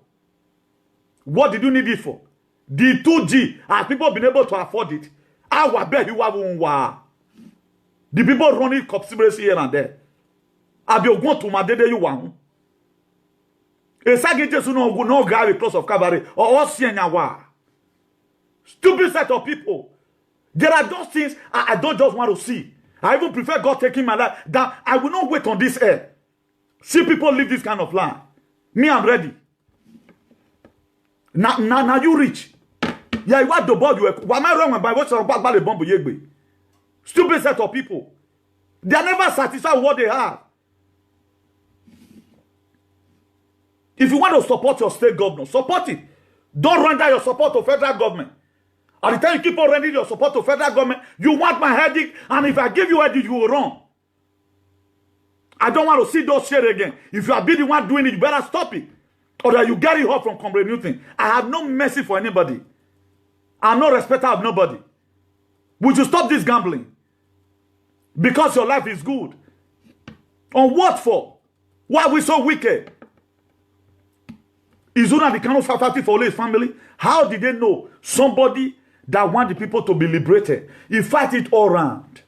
What did you need it for? The 2G, have people been able to afford it? I bet you have one. The people running conspiracy here and there. Have you gone to my day you want? A second just no guy with close of cabaret or stupid set of people. There are those things I don't just want to see. I even prefer God taking my life. That I will not wait on this earth. See people live this kind of life. Me, I'm ready. Now you rich. Yeah, what the board you why am I wrong by what's about the bomb yegbe? Stupid set of people. They are never satisfied with what they have. If you want to support your state governor, support it. Don't render your support to federal government. At the time you keep on rendering your support to federal government, you want my headache, and if I give you headache, you will run. I don't want to see those shit again. If you are the one doing it, you better stop it. Or that you get it off from Comrade Newton. I have no mercy for anybody. I'm no respecter of nobody. Would you stop this gambling? Because your life is good. On what for? Why are we so wicked? Is Nnamdi Kanu fighting for his family? How did they know somebody that want the people to be liberated? He fight it all around.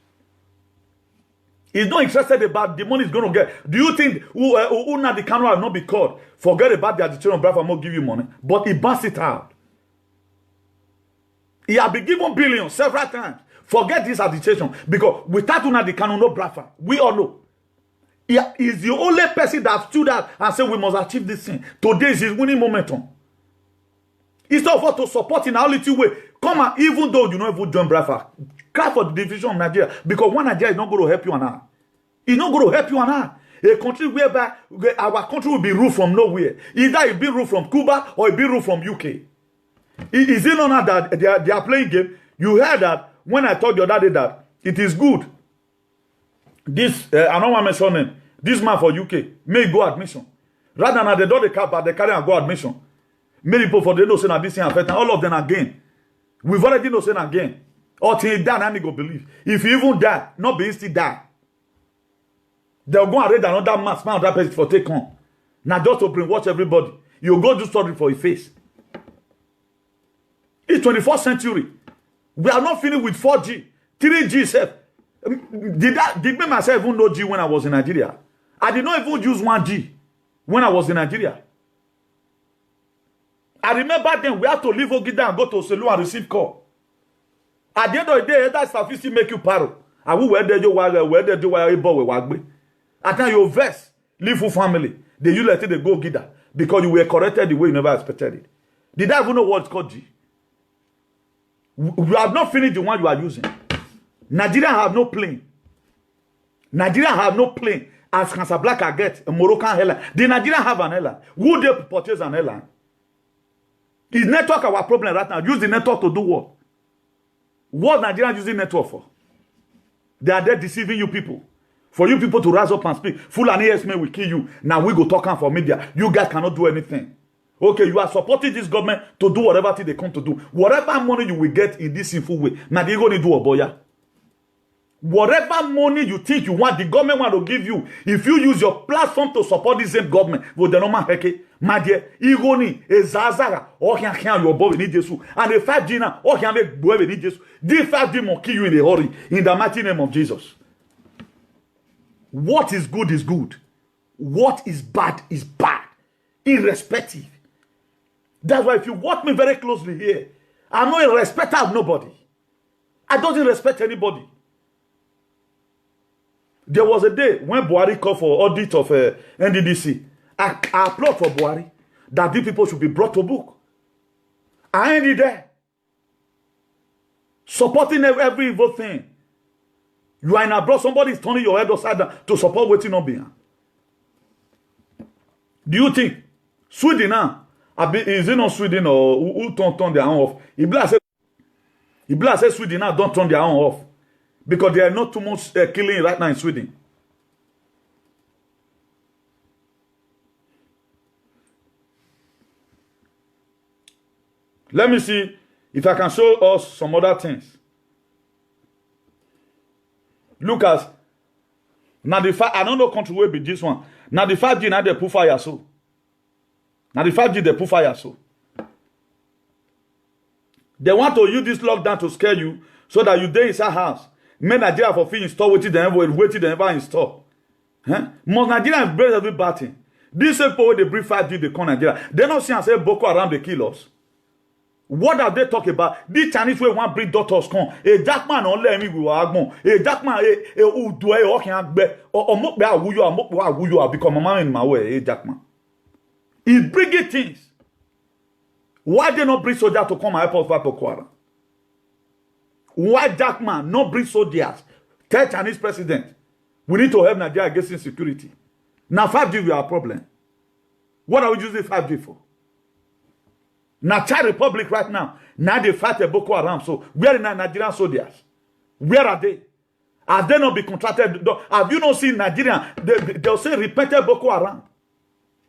He's not interested about the money he's going to get. Do you think Nnamdi Kanu will not be caught? Forget about the agitation of Biafra will give you money. But he burns it out. He has been given billions several times. Forget this agitation. Because without Nnamdi Kanu, no Biafra. We all know. He is the only person that stood out and said we must achieve this thing. Today is his winning momentum. Instead of us to support in our little way, come on, even though you know if you join Biafra, cry for the division of Nigeria. Because one Nigeria is not going to help you and I. It's not going to help you and I. A country whereby our country will be ruled from nowhere. Either it be ruled from Cuba or it be ruled from UK. Is it not that they are playing game? You heard that when I told you the other day that it is good. This, I don't want to mention him. This man for UK may go admission. Rather than they don't the cap, but they carry and go admission. Many people for they know say that this thing affect all of them again. We've already know say again. Or till he die, and go believe. If you even die, not be still die. They'll go and read another mass, man, that person for take on. Now just to brainwash everybody. You go do story for your face. It's 21st century. We are not finished with 4G, 3G, self. Did me myself even know G when I was in Nigeria? I did not even use 1G when I was in Nigeria. I remember then we had to leave Ogida and go to Selu and receive call. At the end of the day, that statistics make you paro. I will wear the wagbe. At time you verse, leave for family. They you let it go Gida because you were corrected the way you never expected it. Did I even know what it's called G? We have not finished the one you are using. Nigeria have no plane. Nigeria have no plane. As Casablanca get a Moroccan airline. The Nigeria have an airline. Would they purchase an airline? Is network our problem right now? Use the network to do what? What Nigeria using network for? They are there deceiving you people. For you people to rise up and speak. Full and ASM will kill you. Now we go talk for media. You guys cannot do anything. Okay, you are supporting this government to do whatever thing they come to do. Whatever money you will get in this sinful way. Now they going to do a boya. Whatever money you think you want, the government want to give you. If you use your platform to support the same government, with the normal heke, my dear, igoni, ezazara, or can your boy need Jesus, and the 5G now, or can make boy need Jesus. The 5G will kill you in a hurry, in the mighty name of Jesus. What is good is good. What is bad, irrespective. That's why if you watch me very closely here, I'm not a respecter of nobody. I don't respect anybody. There was a day when Buhari called for audit of NDDC. I applaud for Buhari that these people should be brought to book. I ain't there. Supporting every evil thing. You are in abroad, somebody is turning your head upside down to support waiting on behind. Do you think Sweden now? Is it not Sweden or who turn their own off? Ibla said Sweden now don't turn their own off. Because there are not too much killing right now in Sweden. Let me see if I can show us some other things. Look at now the fact I don't know country will be this one. Now the 5G now they put fire so. Now the 5G they put fire so. They want to use this lockdown to scare you so that you stay inside house. Make Nigeria for free install waiting they never install. Huh? Most Nigerians break every bad thing. This people they bring 5G they call Nigeria. They don't see and say Boko Haram they kill us. What are they talking about? This Chinese way want bring doctors come. A Jackman on let me we were agmon. A Jackman who do a walking agbe or mock be a become a man in my way. A Jackman. He bringing things. Why they not bring soldiers to come and help us fight Boko Haram? Why Jackman not bring soldiers? Tell Chinese president, we need to help Nigeria against insecurity. Now 5G we have a problem. What are we using 5G for? Now, Chad Republic right now, now they fight a Boko Haram. So, where are Nigerian soldiers? Where are they? Have they not been contracted? Have you not seen Nigeria? They'll say repented Boko Haram.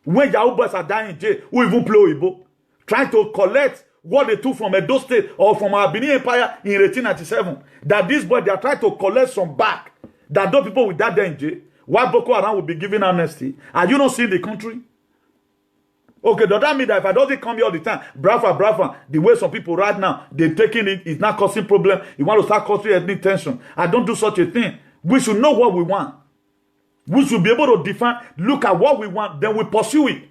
When Yahoo boys are dying in jail, who even play Igbo, trying to collect what they took from Edo State or from our Benin Empire in 1897. That these boys, they are trying to collect some back. That those people will die there in jail. Why Boko Haram will be given amnesty? Are you not seeing the country? Okay, does that mean that if I don't come here all the time, brava, the way some people right now, they're taking it, it's not causing problem. You want to start causing ethnic tension. I don't do such a thing. We should know what we want. We should be able to define, look at what we want, then we pursue it.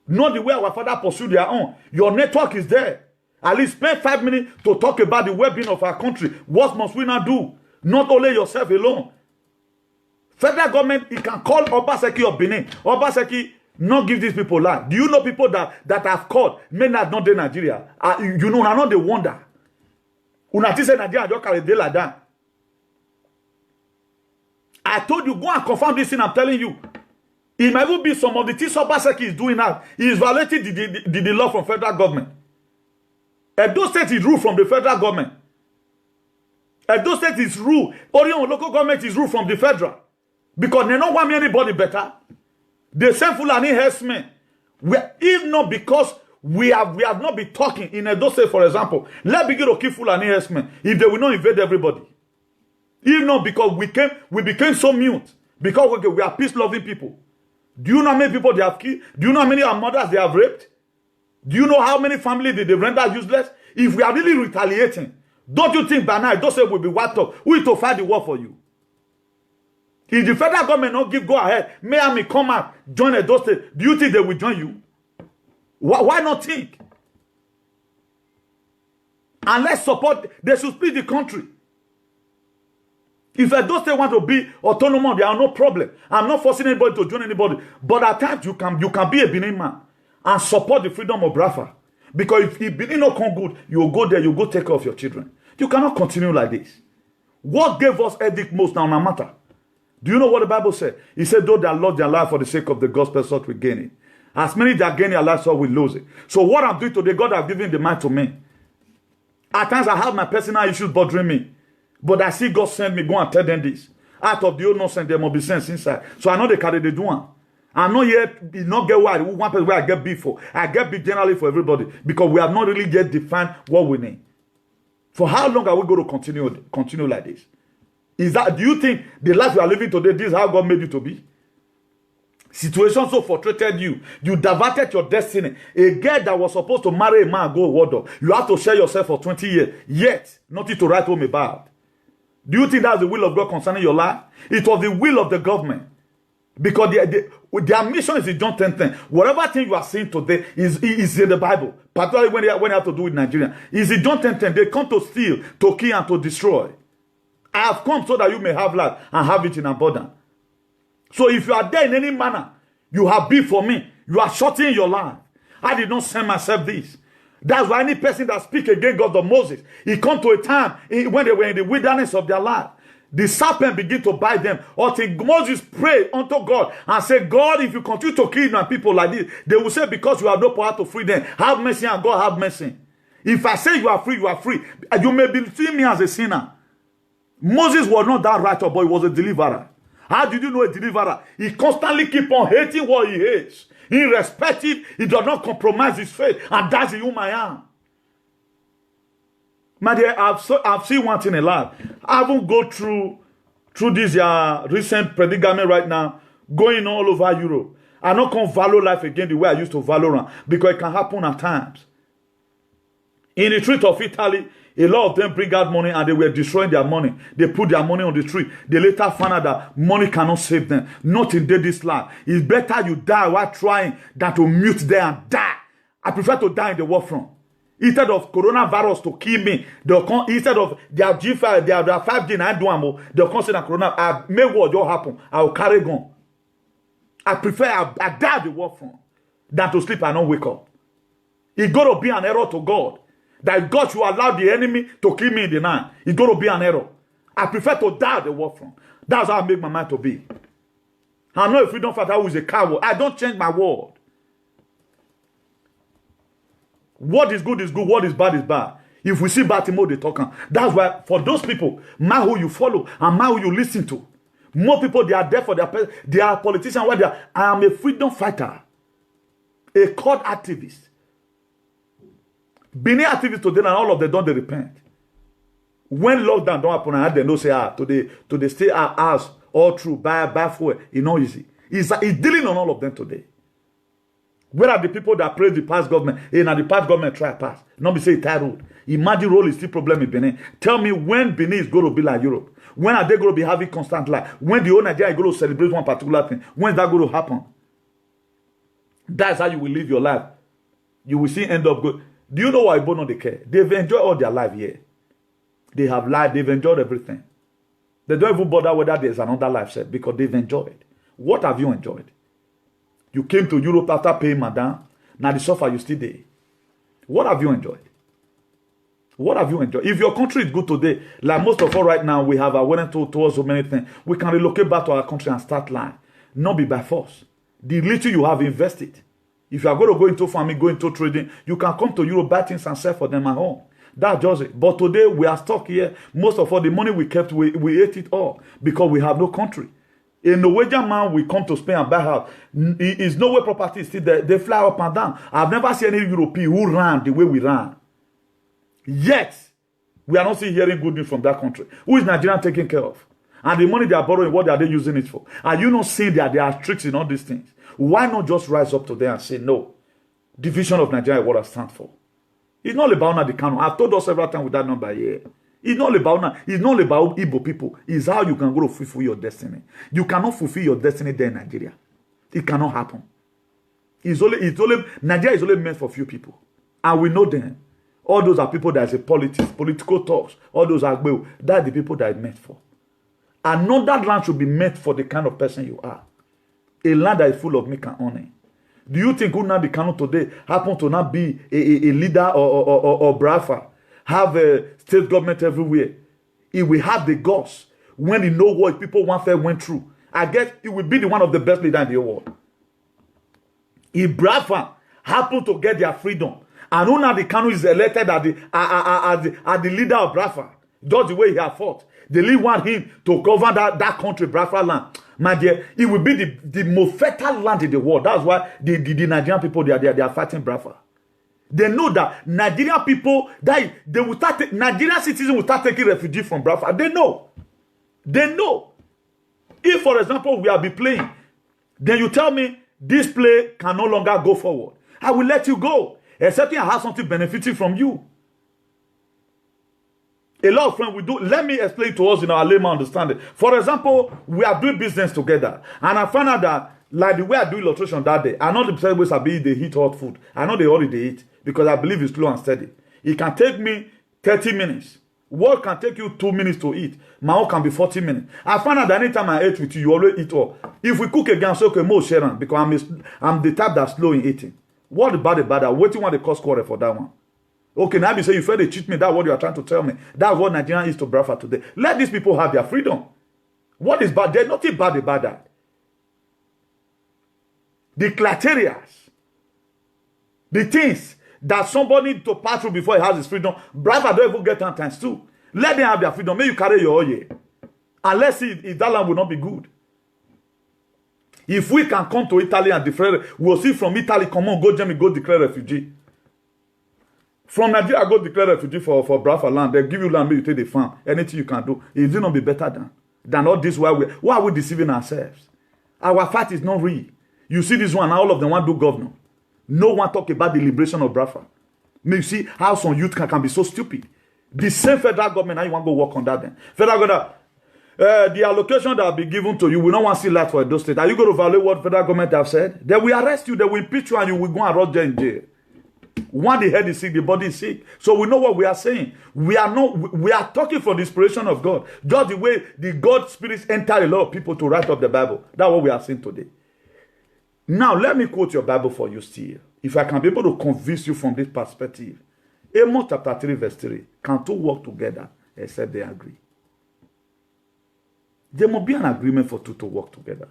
Not the way our father pursued their own. Your network is there. At least spend 5 minutes to talk about the well-being of our country. What must we not do? Not only yourself alone. Federal government, it can call Obaseki or Benin. Obaseki, not give these people life. Do you know people that have called, men that not in Nigeria? You know, not the wonder. Una say Nigeria just carry day like that. I told you, go and confirm this thing I'm telling you. It might even be some of the things Obaseki is doing now. He is violating the law from federal government. Edo State is ruled from the federal government. Edo State is ruled. Orion local government is ruled from the federal. Because they don't want anybody better. The same Fulani herdsmen. If not because we have not been talking in Edo State, for example, let's begin to keep Fulani herdsmen if they will not invade everybody. If not because we became so mute. Because we are peace-loving people. Do you know how many people they have killed? Do you know how many mothers they have raped? Do you know how many families they render useless? If we are really retaliating, don't you think by now Edo State will be wiped up? Who is to fight the war for you? If the federal government not go ahead, may come out, join Edo State, do you think they will join you? Why not think? And let's support, they should split the country. If Edo State want to be autonomous, there are no problem. I'm not forcing anybody to join anybody. But at times, you can be a Benin man and support the freedom of Biafra. Because if Benin not come good, you go there, you go take care of your children. You cannot continue like this. What gave us headache most now, no matter? Do you know what the Bible said? It said, though they lost their life for the sake of the gospel, such will gain it. As many that gain their life, so will lose it. So what I'm doing today, God has given the mind to me. At times, I have my personal issues bothering me. But I see God send me, go and tell them this. Out of the old nonsense, there must be sense inside. So I know they carry the doing. I'm not yet, not get why. One person where I get beef for. I get beef generally for everybody. Because we have not really yet defined what we need. For how long are we going to continue like this? Do you think the life you are living today, this is how God made you to be? Situation so frustrated you. You diverted your destiny. A girl that was supposed to marry a man go water. You have to share yourself for 20 years. Yet, nothing to write home about. Do you think that's the will of God concerning your life? It was the will of the government. Because their mission is in John 10:10. Whatever thing you are seeing today is in the Bible. Particularly when they have to do with Nigeria. Is in John 10:10. They come to steal, to kill, and to destroy. I have come so that you may have life and have it in abundance. So if you are there in any manner, you have been for me. You are shortening your life. I did not send myself this. That's why any person that speaks against God of Moses, he come to a time when they were in the wilderness of their life. The serpent begin to bite them. Until Moses prayed unto God and said, God, if you continue to kill my people like this, they will say, because you have no power to free them, have mercy, and God have mercy. If I say you are free, you are free. You may be seeing me as a sinner. Moses was not that righteous, but he was a deliverer. How did you know a deliverer? He constantly keep on hating what he hates. Irrespective, he does not compromise his faith. And that's whom I am. My dear, I've seen one thing in life. I haven't go through this recent predicament right now, going all over Europe. I don't come value life again the way I used to value it, because it can happen at times. In the street of Italy, a lot of them bring out money and they were destroying their money. They put their money on the street. They later found out that money cannot save them. Not in this life. It's better you die while trying than to mute there and die. I prefer to die in the war front. Instead of coronavirus to kill me, instead of their G5, their 5G, they'll consider corona. I make what will happen. I will carry gun. I prefer I die at the war front than to sleep and not wake up. It's got to be an error to God. That God should allow the enemy to kill me in the night. It's going to be an error. I prefer to die at the war front. That's how I make my mind to be. I'm not a freedom fighter who is a coward. I don't change my word. What is good is good, what is bad is bad. If we see bad thing, they talk. That's why for those people, man who you follow and man who you listen to, more people, they are there for they are politicians. Why I am a freedom fighter, a court activist. Benin activists today and all of them don't they repent. When lockdown don't happen and they know say to they stay our house all through buy food, it's not easy. He's dealing on all of them today. Where are the people that praise the past government? And the past government try pass. Not be say tie road. Imagine road is still problem in Benin. Tell me when Benin is going to be like Europe. When are they going to be having constant life? When the whole Nigeria is going to celebrate one particular thing? When is that going to happen? That's how you will live your life. You will see end up good. Do you know why Igbo don't care? They've enjoyed all their life here. They have life. They've enjoyed everything. They don't even bother whether there's another life set because they've enjoyed. What have you enjoyed? You came to Europe after paying madam. Now the suffer you still there. What have you enjoyed? What have you enjoyed? If your country is good today, like most of us right now, we have awareness towards so many things. We can relocate back to our country and start life. Not be by force. The little you have invested. If you are going to go into farming, go into trading, you can come to Europe, buy things and sell for them at home. That's just it. But today we are stuck here. Most of all the money we kept, we ate it all because we have no country. A Norwegian man will come to Spain and buy house. Is no way property is still there. They fly up and down. I've never seen any European who ran the way we ran. Yet, we are not still hearing good news from that country. Who is Nigeria taking care of? And the money they are borrowing, what are they using it for? Are you not seeing that there are tricks in all these things? Why not just rise up today and say, no, division of Nigeria is what I stand for? It's not about the Kano. I've told us several times with that number here. It's not about Igbo people. It's how you can go to fulfill your destiny. You cannot fulfill your destiny there in Nigeria. It cannot happen. Nigeria is only meant for few people. And we know them. All those are people that is a political talks. All those are, that's the people that it's meant for. Another land should be meant for the kind of person you are. A land that is full of milk and honey. Do you think Nnamdi Kanu today happen to not be a leader or braffer? Have a state government everywhere. He will have the guts when he know what people went through. I guess he will be one of the best leaders in the world. If Biafra happen to get their freedom, and Nnamdi Kanu is elected as the leader of Biafra, just the way he has fought, they really want him to govern that country, Biafra land. My dear, it will be the most fertile land in the world. That's why the Nigerian people they are fighting Biafra. They know that Nigerian people Nigerian citizens will start taking refugee from Biafra. They know. They know. If, for example, we are be playing, then you tell me this play can no longer go forward. I will let you go, except I have something benefiting from you. A lot of friends we do. Let me explain to us in our layman understanding. For example, we are doing business together, and I found out that, like the way I do illustration that day, I know the same ways I be they eat hot food. I know they already eat because I believe it's slow and steady. It can take me 30 minutes. What can take you 2 minutes to eat, my own can be 40 minutes. I find out that anytime I eat with you, you always eat all. If we cook again, so okay, more sharing because I'm the type that's slow in eating. What about that? What do you want to cause quarrel for that one? Okay, now you say you feel they cheat me. That's what you are trying to tell me. That's what Nigeria is to Biafra today. Let these people have their freedom. What is bad? There's nothing bad about that. The criteria, the things that somebody need to pass through before he has his freedom, Biafra don't even get on times too. Let them have their freedom. May you carry your oil. Unless if that land will not be good. If we can come to Italy and declare, we'll see from Italy, come on, go Germany, go declare refugee. From Nigeria, go declare refugee for Biafra land. They give you land, you take the farm. Anything you can do. Is it not be better than all this? Why are we deceiving ourselves? Our fight is not real. You see this one, all of them want to do governor. No one talk about the liberation of Biafra. You see how some youth can be so stupid. The same federal government, now you want to go work on that then. Federal government, the allocation that will be given to you, we don't want to see light for those states. Are you going to violate what federal government have said? They will arrest you, they will impeach you, and you will go and rot there in jail. One, the head is sick, the body is sick. So we know what we are saying. We are talking for the inspiration of God. Just the way the God spirits enter a lot of people to write up the Bible. That's what we are saying today. Now, let me quote your Bible for you still. If I can be able to convince you from this perspective. Amos chapter 3 verse 3. Can two work together except they agree? There must be an agreement for two to work together.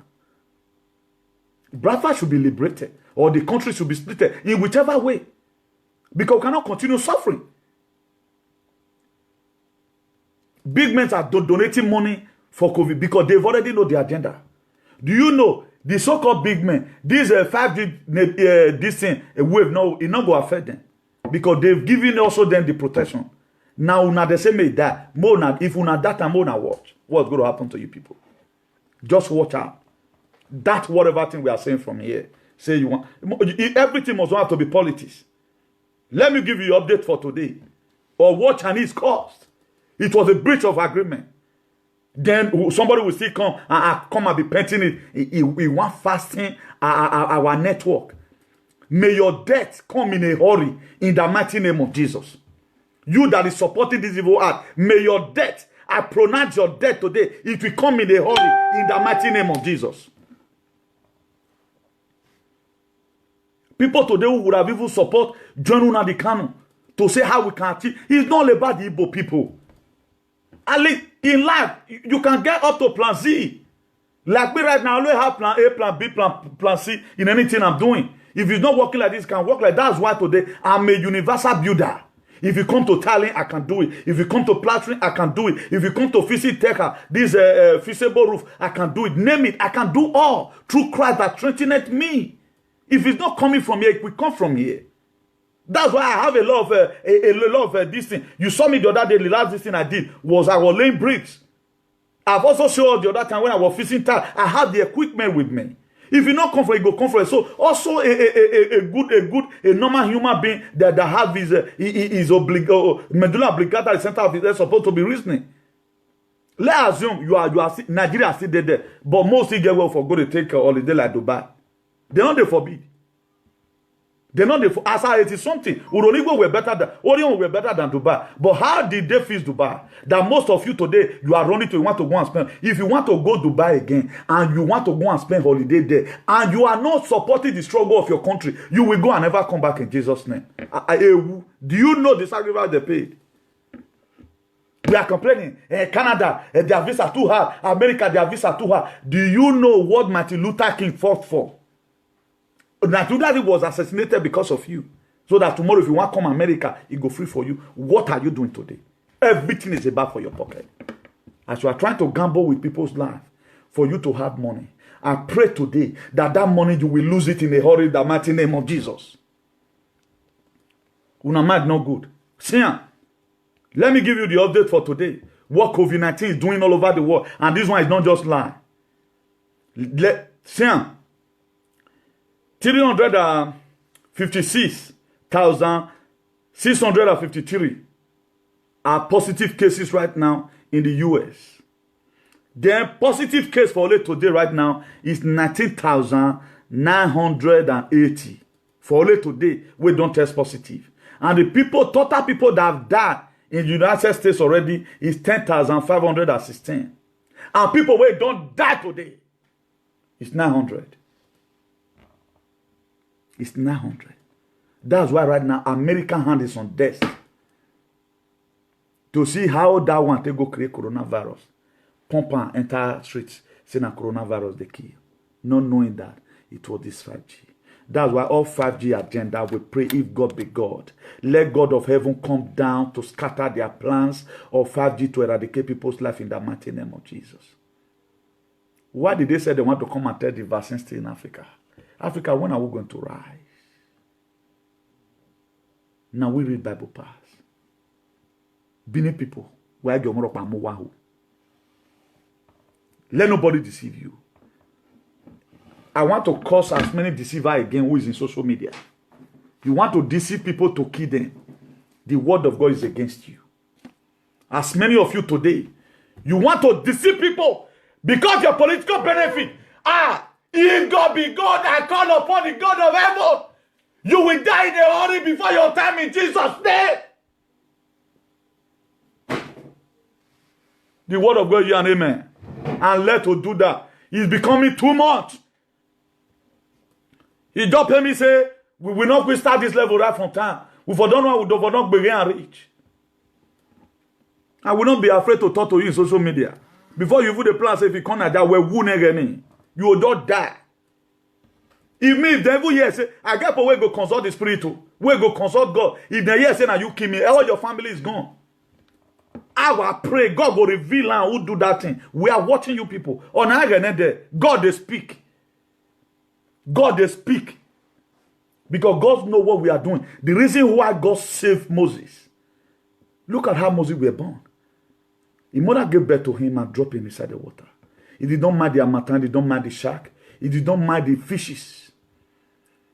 Biafra should be liberated, or the country should be split in whichever way. Because we cannot continue suffering. Big men are donating money for COVID because they've already know the agenda. Do you know the so-called big men, this 5G this thing, a wave, no, it not go affect them. Because they've given also them the protection. Now, una the same may die. If una that time, more watch. What's going to happen to you people? Just watch out. That's whatever thing we are saying from here. Say you want everything must have to be politics. Let me give you an update for today. Or what Chinese caused. It was a breach of agreement. Then somebody will still come and be painting it. He want fasting our network. May your death come in a hurry in the mighty name of Jesus. You that is supporting this evil act, may your death, I pronounce your death today, it will come in a hurry in the mighty name of Jesus. People today who would have even support John Nnamdi Kanu to say how we can achieve. It's not about the Igbo people. At least in life, you can get up to plan Z. Like me right now, I only have plan A, plan B, plan C in anything I'm doing. If it's not working like this, it can work like that. That's why today I'm a universal builder. If you come to Thailand, I can do it. If you come to plastering, I can do it. If you come to Physi-Techa, this feasible roof, I can do it. Name it, I can do all through Christ that strengtheneth me. If it's not coming from here, it will come from here. That's why I have a lot of this thing. You saw me the other day. The last this thing I did was I was laying bricks. I've also showed the other time when I was fishing time. I had the equipment with me. If you not come from it, go come from it. So also a normal human being that have his medulla oblongata, the center of his head, supposed to be reasoning. Let's assume you are Nigeria still there, but most still get well for go to take a holiday like Dubai. They not they forbid. They not they as I 80 something. Uronigo were better than Orion were better than Dubai. But how did they fix Dubai? That most of you today you are running to you want to go and spend. If you want to go Dubai again and you want to go and spend holiday there and you are not supporting the struggle of your country, you will go and never come back in Jesus' name. Do you know the sacrifice they paid? We are complaining. Canada, their visa too hard. America, their visa too hard. Do you know what Martin Luther King fought for? Martin Luther King was assassinated because of you. So that tomorrow, if you want to come to America, it go free for you. What are you doing today? Everything is about for your pocket. As you are trying to gamble with people's life for you to have money, I pray today that money you will lose it in a hurry in the mighty name of Jesus. Una mind not good. See, let me give you the update for today. What COVID-19 is doing all over the world. And this one is not just lie. See, 356,653 are positive cases right now in the US. The positive case for only today right now is 19,980. For only today, we don't test positive. And the total people that have died in the United States already is 10,516. And people who don't die today is 900. It's 900. That's why right now American hand is on desk to see how that one they go create coronavirus. Pump and enter streets saying a coronavirus they kill. Not knowing that it was this 5G. That's why all 5G agenda we pray if God be God. Let God of heaven come down to scatter their plans of 5G to eradicate people's life in the mighty name of Jesus. Why did they say they want to come and tell the vaccine still in Africa? Africa, when are we going to rise? Now we read Bible pass. Benin people, where you are, let nobody deceive you. I want to cause as many deceivers again who is in social media. You want to deceive people to kill them. The word of God is against you. As many of you today, you want to deceive people because your political benefit. If God be God, I call upon the God of heaven. You will die in a hurry before your time in Jesus' name. The word of God, yeah and amen. And let to do that. It's becoming too much. He just pay me say, we will not start this level right from time. We for don't know we do not begin and reach. I will not be afraid to talk to you in social media. Before you put the plan, say if you come at that, you will not die. It means the devil here say, I get away go consult the spirit too. We go consult God. If they hear say now you kill me, all your family is gone. I will pray. God will reveal and who do that thing. We are watching you people. On God they speak. God they speak. Because God knows what we are doing. The reason why God saved Moses. Look at how Moses was born. His mother gave birth to him and dropped him inside the water. He did not mind the harmattan, he did not mind the shark, he did not mind the fishes.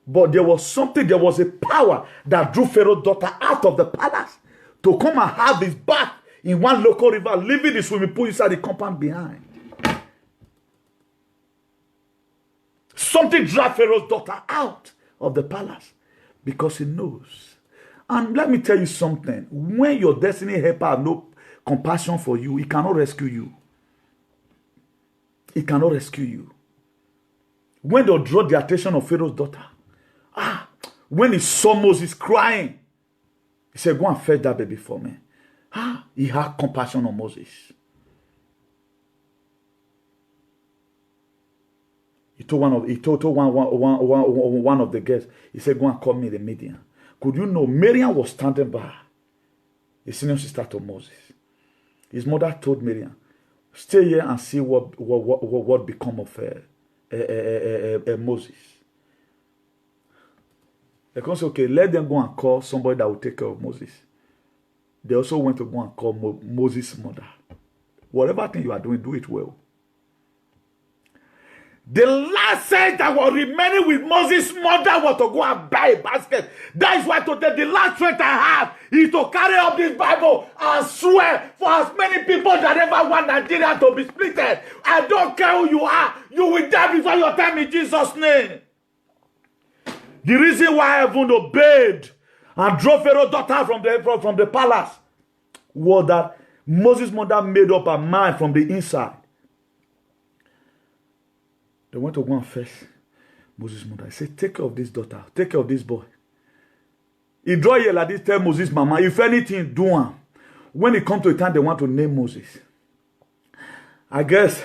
But there was something, there was a power that drew Pharaoh's daughter out of the palace to come and have his bath in one local river, leaving the swimming pool inside the compound behind. Something dragged Pharaoh's daughter out of the palace because he knows. And let me tell you something. When your destiny helper has no compassion for you, he cannot rescue you. He cannot rescue you. When they draw the attention of Pharaoh's daughter, when he saw Moses crying, he said, go and fetch that baby for me. He had compassion on Moses. He told one of the guests, he said, go and call me the Midian. Could you know, Miriam was standing by, the senior sister to Moses. His mother told Miriam, stay here and see what become of Moses. They can say, okay, let them go and call somebody that will take care of Moses. They also went to go and call Moses' mother. Whatever thing you are doing, do it well. The last thing that was remaining with Moses' mother was to go and buy a basket. That is why today the last strength I have is to carry up this Bible and swear for as many people that ever want Nigeria to be splitted. I don't care who you are. You will die before your time in Jesus' name. The reason why I even obeyed and drove Pharaoh's daughter from the palace was that Moses' mother made up her mind from the inside. They went to go and fetch Moses' mother. He said, take care of this daughter. Take care of this boy. He draw here like this, tell Moses' mama, if anything, do one. When it comes to a time they want to name Moses, I guess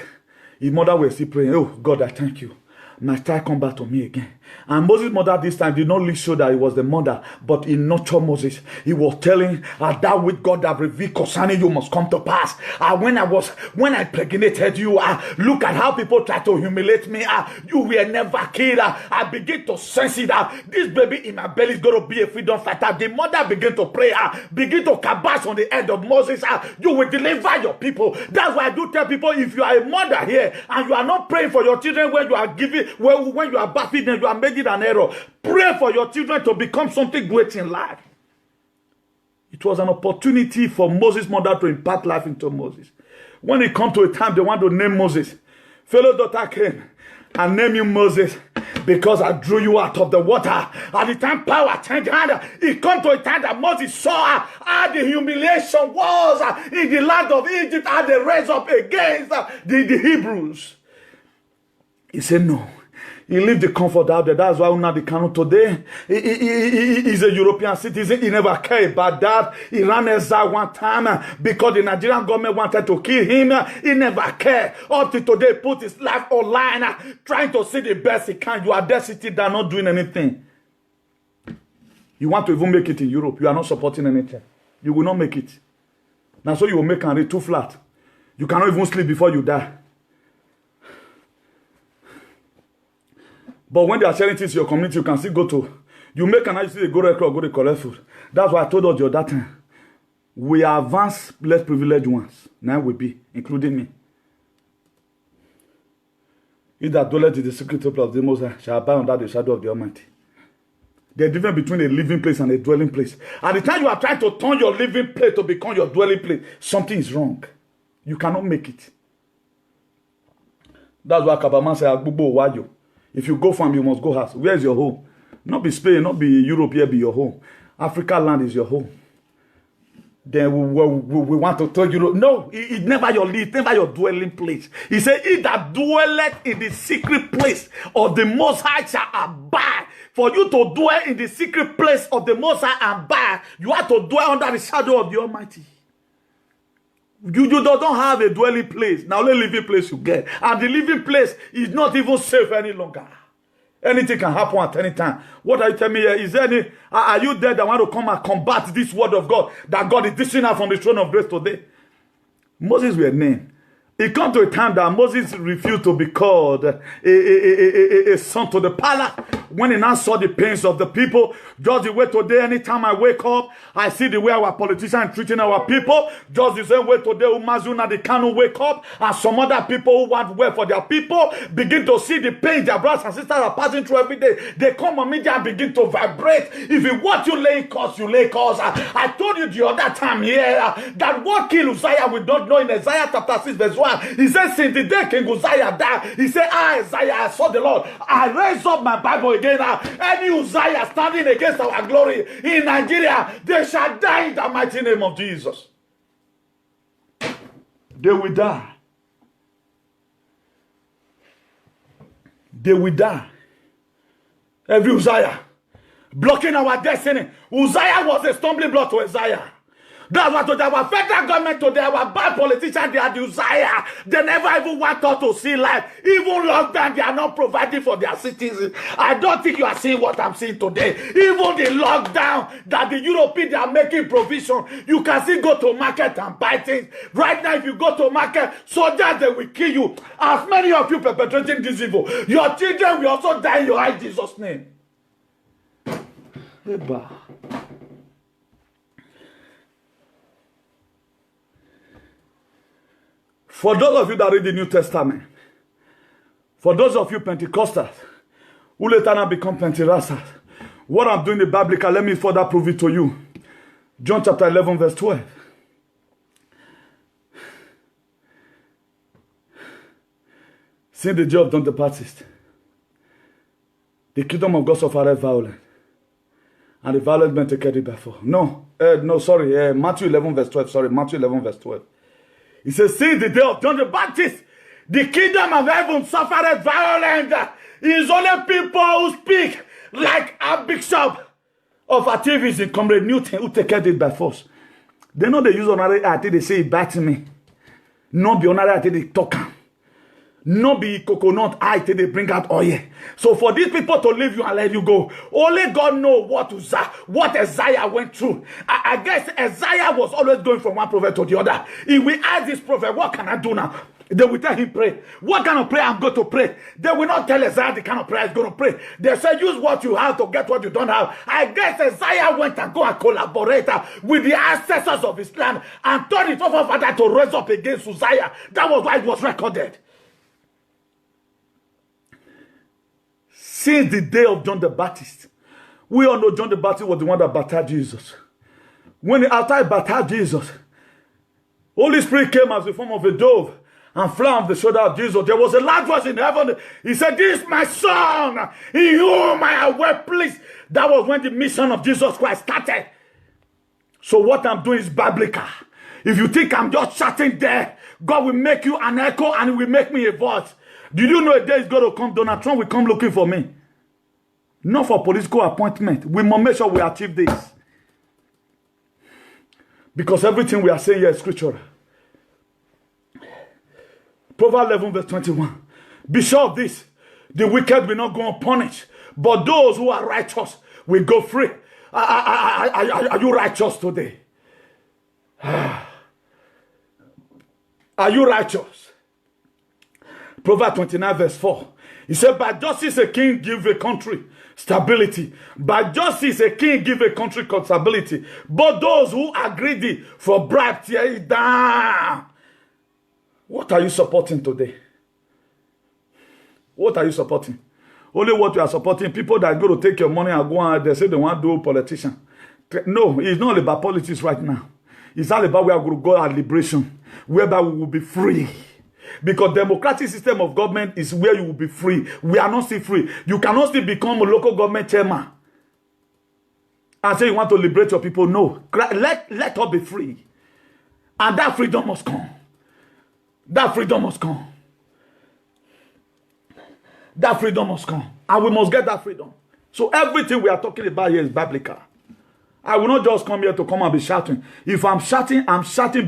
his mother will still praying, oh, God, I thank you. My child come back to me again. And Moses' mother this time did not really show that it was the mother, but he nurtured Moses. He was telling her that which God have revealed concerning you must come to pass. When I impregnated you, look at how people try to humiliate me. You were never killed. I begin to sense it. This baby in my belly is going to be a freedom fighter. The mother began to pray. Begin to kabash on the head of Moses. You will deliver your people. That's why I do tell people, if you are a mother here and you are not praying for your children when you are giving, when you are bathing them, you are making an error. Pray for your children to become something great in life. It was an opportunity for Moses' mother to impart life into Moses. When it comes to a time they want to name Moses, Pharaoh's daughter came and named you Moses because I drew you out of the water. At the time power changed hand, it come to a time that Moses saw how the humiliation was in the land of Egypt, how they raised up against the Hebrews. He said no. He lived the comfort out there. That's why Nnamdi Kanu today, he's a European citizen. He never cared about that. He ran exile one time because the Nigerian government wanted to kill him. He never cared. Up to today, put his life online, trying to see the best he can. You are there sitting there not doing anything. You want to even make it in Europe. You are not supporting anything. You will not make it. Now, so you will make and read too flat. You cannot even sleep before you die. But when they are sharing things in your community, you can still go to. You make an idea, go to go to collect food. That's why I told us the other time. We are advanced, less privileged ones. Now we be, including me. He that dwelleth in the secret place of the Most High shall abide under the shadow of the Almighty. There's a difference between a living place and a dwelling place. At the time you are trying to turn your living place to become your dwelling place, something is wrong. You cannot make it. That's why Kabaman said, Agbubo Wayo. If you go farm, you must go house. Where is your home? Not be Spain, not be Europe, here be your home. Africa land is your home. Then we want to tell you, no, it's never your lead, never your dwelling place. He said, he that dwelleth in the secret place of the Most High shall abide. For you to dwell in the secret place of the Most High and abide, you have to dwell under the shadow of the Almighty. You don't have a dwelling place. Now only living place you get. And the living place is not even safe any longer. Anything can happen at any time. What are you telling me here? Is there any, are you there that want to come and combat this word of God that God is dishing out from the throne of grace today? Moses were named. It come to a time that Moses refused to be called a son to the palace. When he now saw the pains of the people, just the way today, anytime I wake up, I see the way our politicians treating our people. Just the same way today, Umazuna, they cannot wake up, and some other people who want well for their people begin to see the pain their brothers and sisters are passing through every day. They come on media and begin to vibrate. If you want you lay cause, you lay cause. I told you the other time here that what killed Uzziah we don't know in Isaiah chapter 6 verse 1. He said, since the day King Uzziah died, he said, Isaiah, I saw the Lord. I raised up my Bible again. Any Uzziah standing against our glory in Nigeria, they shall die in the mighty name of Jesus. They will die. They will die. Every Uzziah blocking our destiny. Uzziah was a stumbling block to Isaiah. That's what today our federal government today, our bad politicians, they are the Uzziah. They never even want us to see life. Even lockdown, they are not providing for their citizens. I don't think you are seeing what I'm seeing today. Even the lockdown that the Europeans are making provision, you can still go to market and buy things. Right now, if you go to market, soldiers, they will kill you. As many of you perpetrating this evil, your children will also die in your eye, Jesus' name. Eba. For those of you that read the New Testament, for those of you Pentecostals, who later now become Penterastals, what I'm doing in the Biblical, let me further prove it to you. John chapter 11 verse 12. Since the day of John the Baptist, the kingdom of God suffered violence, and the violent men take it by force. Matthew 11 verse 12. Sorry, Matthew 11 verse 12. He says, since the day of John the Baptist, the kingdom of heaven suffered violence. It is only people who speak like a bishop of activism, Comrade Newton, who take it by force. They know they use another art, they say, bite me. Not be another art, they talk. Not be coconut eye till they bring out oil. So for these people to leave you and let you go, only God knows what Isaiah went through. I guess Isaiah was always going from one prophet to the other. If we ask this prophet, what can I do now? They will tell him pray. What kind of prayer I'm going to pray? They will not tell Isaiah the kind of prayer he's going to pray. They say use what you have to get what you don't have. I guess Isaiah went and go and collaborate with the ancestors of his land and told his father to raise up against Uzziah. That was why it was recorded. Since the day of John the Baptist, we all know John the Baptist was the one that baptized Jesus. After he baptized Jesus, Holy Spirit came as the form of a dove and flew on the shoulder of Jesus. There was a loud voice in heaven. He said, this is my son, in whom I am well pleased. That was when the mission of Jesus Christ started. So what I'm doing is biblical. If you think I'm just chatting there, God will make you an echo and he will make me a voice. Did you know a day is going to come, Donald Trump will come looking for me? Not for political appointment. We must make sure we achieve this. Because everything we are saying here is scriptural. Proverbs 11 verse 21. Be sure of this. The wicked will not go unpunished, but those who are righteous will go free. Are you righteous today? Are you righteous? Proverbs 29 verse 4. He said, by justice a king give a country stability. By justice a king give a country stability. But those who are greedy for bribe tear it down. What are you supporting today? What are you supporting? Only what you are supporting, people that go to take your money and go and they say they want to do politician. No, it's not about politics right now. It's all about where we will go at liberation, whereby we will be free. Because democratic system of government is where you will be free. We are not still free. You cannot still become a local government chairman and say you want to liberate your people. No. Let us be free. And that freedom must come. That freedom must come. That freedom must come. And we must get that freedom. So everything we are talking about here is biblical. I will not just come here to come and be shouting. If I'm shouting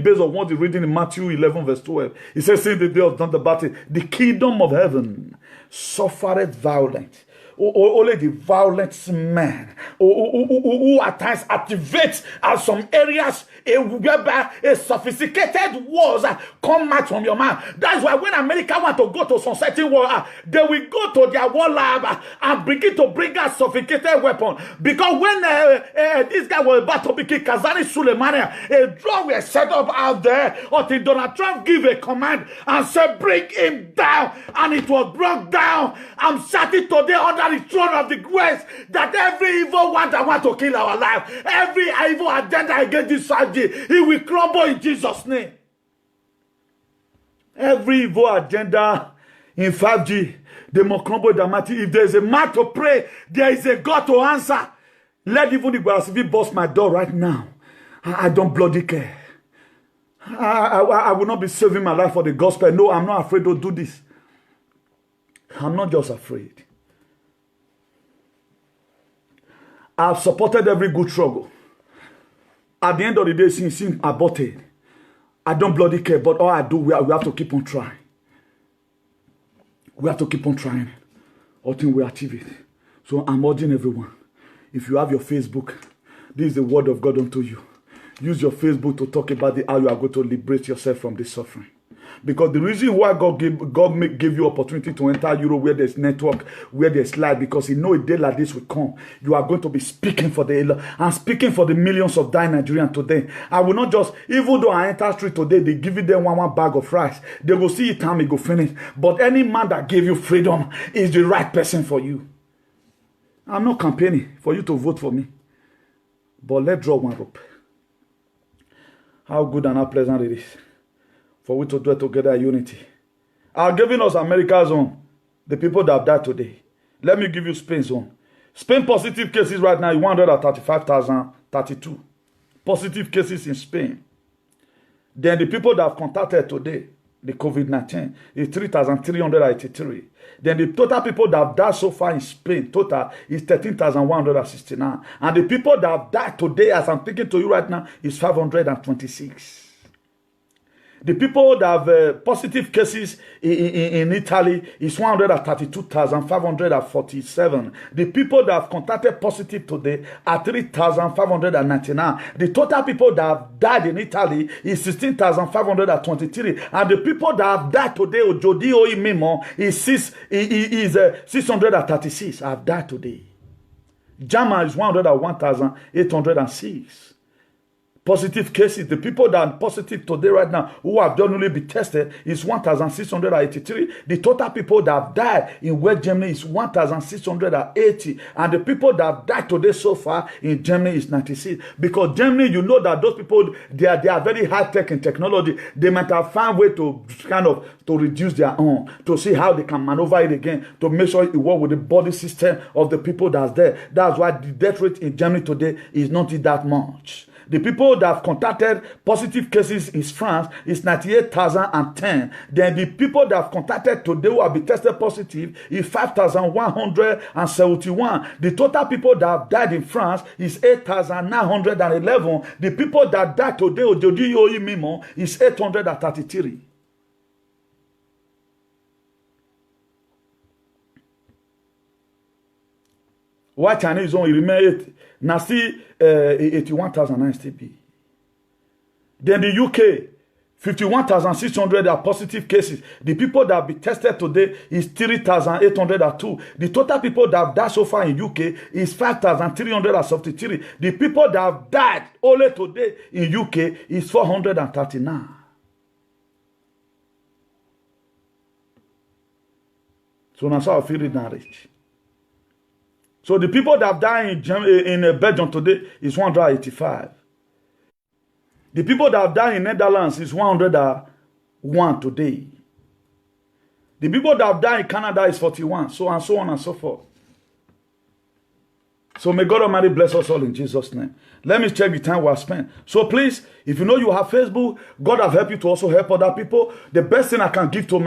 based on what you're reading in Matthew 11 verse 12. It says, since the day of John the Baptist, the kingdom of heaven suffered violence. only the violent men who at times activate some areas whereby a sophisticated wars come out from your mind. That's why when America want to go to some certain war, they will go to their war lab and begin to bring out sophisticated weapon. Because when this guy was about to be killed, Kazani Soleimani, a drone was set up out there until Donald Trump give a command and said, bring him down. And it was brought down. I'm sitting today under the throne of the grace that every evil one that want to kill our life, every evil agenda against this 5G, it will crumble in Jesus' name. Every evil agenda in 5G, they must crumble dramatically. If there is a man to pray, there is a God to answer. Let even the Guarasivi bust my door right now. I don't bloody care. I will not be saving my life for the gospel. No, I'm not afraid to do this. I'm not just afraid. I've supported every good struggle. At the end of the day, since aborted, I don't bloody care. But all I do, we have to keep on trying. We have to keep on trying until we achieve it. So I'm urging everyone, if you have your Facebook, this is the word of God unto you. Use your Facebook to talk about how you are going to liberate yourself from this suffering. Because the reason why God gave you opportunity to enter Europe where there's network, where there's light, because He know a day like this will come. You are going to be speaking for I'm speaking for the millions of dying Nigerians today. I will not just, even though I enter street today, they give you them one bag of rice. They will see it time it go finish. But any man that gave you freedom is the right person for you. I'm not campaigning for you to vote for me. But let's draw one rope. How good and how pleasant it is for we to dwell together in unity. I'm giving us America's own, the people that have died today. Let me give you Spain's own. Spain positive cases right now is 135,032. Positive cases in Spain. Then the people that have contacted today, the COVID-19, is 3,383. Then the total people that have died so far in Spain, total, is 13,169. And the people that have died today, as I'm speaking to you right now, is 526. The people that have positive cases in Italy is 132,547. The people that have contacted positive today are 3,599. The total people that have died in Italy is 16,523. And the people that have died today, Ojodi Oimimo, is 636 have died today. Jama is 101,806. Positive cases, the people that are positive today right now who have done only be tested is 1,683. The total people that have died in West Germany is 1,680. And the people that have died today so far in Germany is 96. Because Germany, you know that those people, they are very high-tech in technology. They might have found a way to to reduce their own, to see how they can maneuver it again, to make sure it works with the body system of the people that's there. That's why the death rate in Germany today is not that much. The people that have contacted positive cases in France is 98,010. Then the people that have contacted today who have been tested positive is 5,171. The total people that have died in France is 8,911. The people that died today is 833. Why Chinese only remain now see 81,009 still be. Then the UK, 51,600 are positive cases. The people that have been tested today is 3,802. The total people that have died so far in UK is 5,373. The people that have died only today in UK is 439. So now I feel it now rich. So the people that have died in Belgium today is 185. The people that have died in Netherlands is 101 today. The people that have died in Canada is 41. So and so on and so forth. So may God Almighty bless us all in Jesus' name. Let me check the time we have spent. So please, if you know you have Facebook, God have helped you to also help other people. The best thing I can give to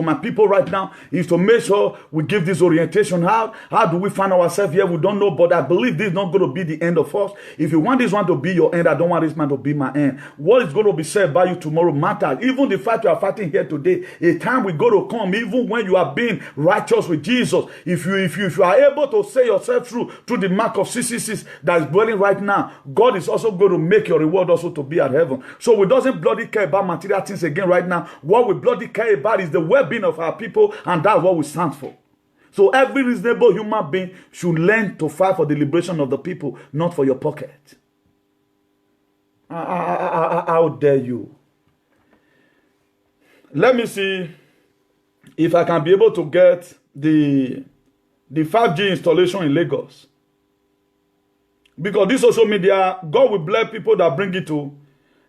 my people right now is to make sure we give this orientation out. How do we find ourselves here? We don't know, but I believe this is not going to be the end of us. If you want this one to be your end, I don't want this man to be my end. What is going to be said by you tomorrow matters. Even the fact you are fighting here today, a time we go to come, even when you are being righteous with Jesus. If you are able to say yourself through the mark of 666 that is dwelling right now, God is also going to make your reward also to be at heaven. So we doesn't bloody care about material things again right now. What we bloody care about is the well-being of our people, and that's what we stand for. So every reasonable human being should learn to fight for the liberation of the people, not for your pocket. How dare you? Let me see if I can be able to get the 5G installation in Lagos. Because this social media, God will bless people that bring it to.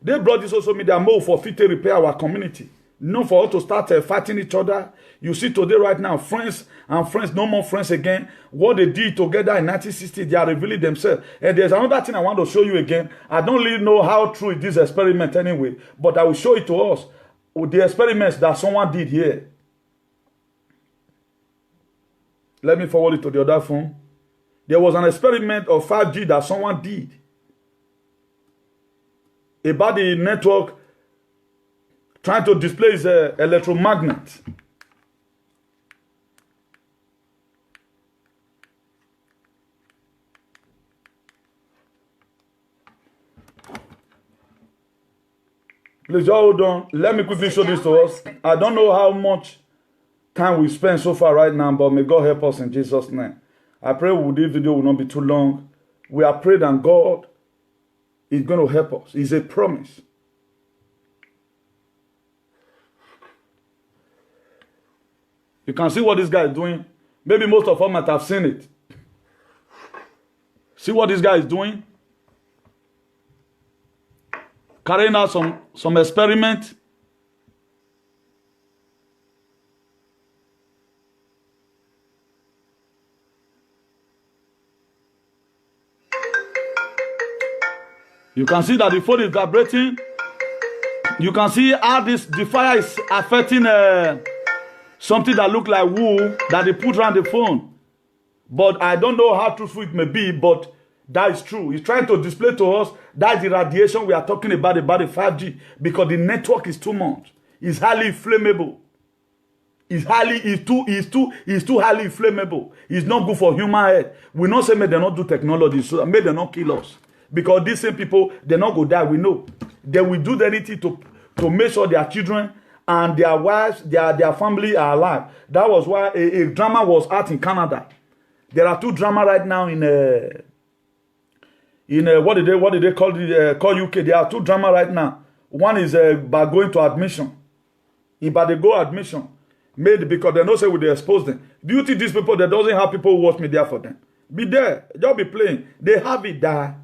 They brought this social media more for fit to repair our community. Not for us to start fighting each other. You see today right now, friends and friends, no more friends again. What they did together in 1960, they are revealing themselves. And there's another thing I want to show you again. I don't really know how true is this experiment anyway, but I will show it to us. With the experiments that someone did here. Let me forward it to the other phone. There was an experiment of 5G that someone did about the network trying to displace electromagnet. Please hold on. Let me quickly show this to us. I don't know how much time we spent so far right now, but may God help us in Jesus' name. I pray this video will not be too long. We are praying and God is going to help us. It's a promise. You can see what this guy is doing. Maybe most of us might have seen it. See what this guy is doing? Carrying out some experiment. You can see that the phone is vibrating. You can see how the fire is affecting something that looks like wool that they put around the phone. But I don't know how truthful it may be, but that is true. He's trying to display to us that the radiation we are talking about the 5G, because the network is too much. It's highly flammable. It's too highly flammable. It's not good for human health. We not say may they not do technology, so may they not kill us. Because these same people, they not go die, we know. They will do anything to make sure their children and their wives, their family are alive. That was why a drama was out in Canada. There are two dramas right now in what did they call UK? There are two dramas right now. One is by going to admission. But they go admission made because they know say we they expose them. Do you think these people that doesn't have people who watch media for them? Be there, just be playing. They have it there.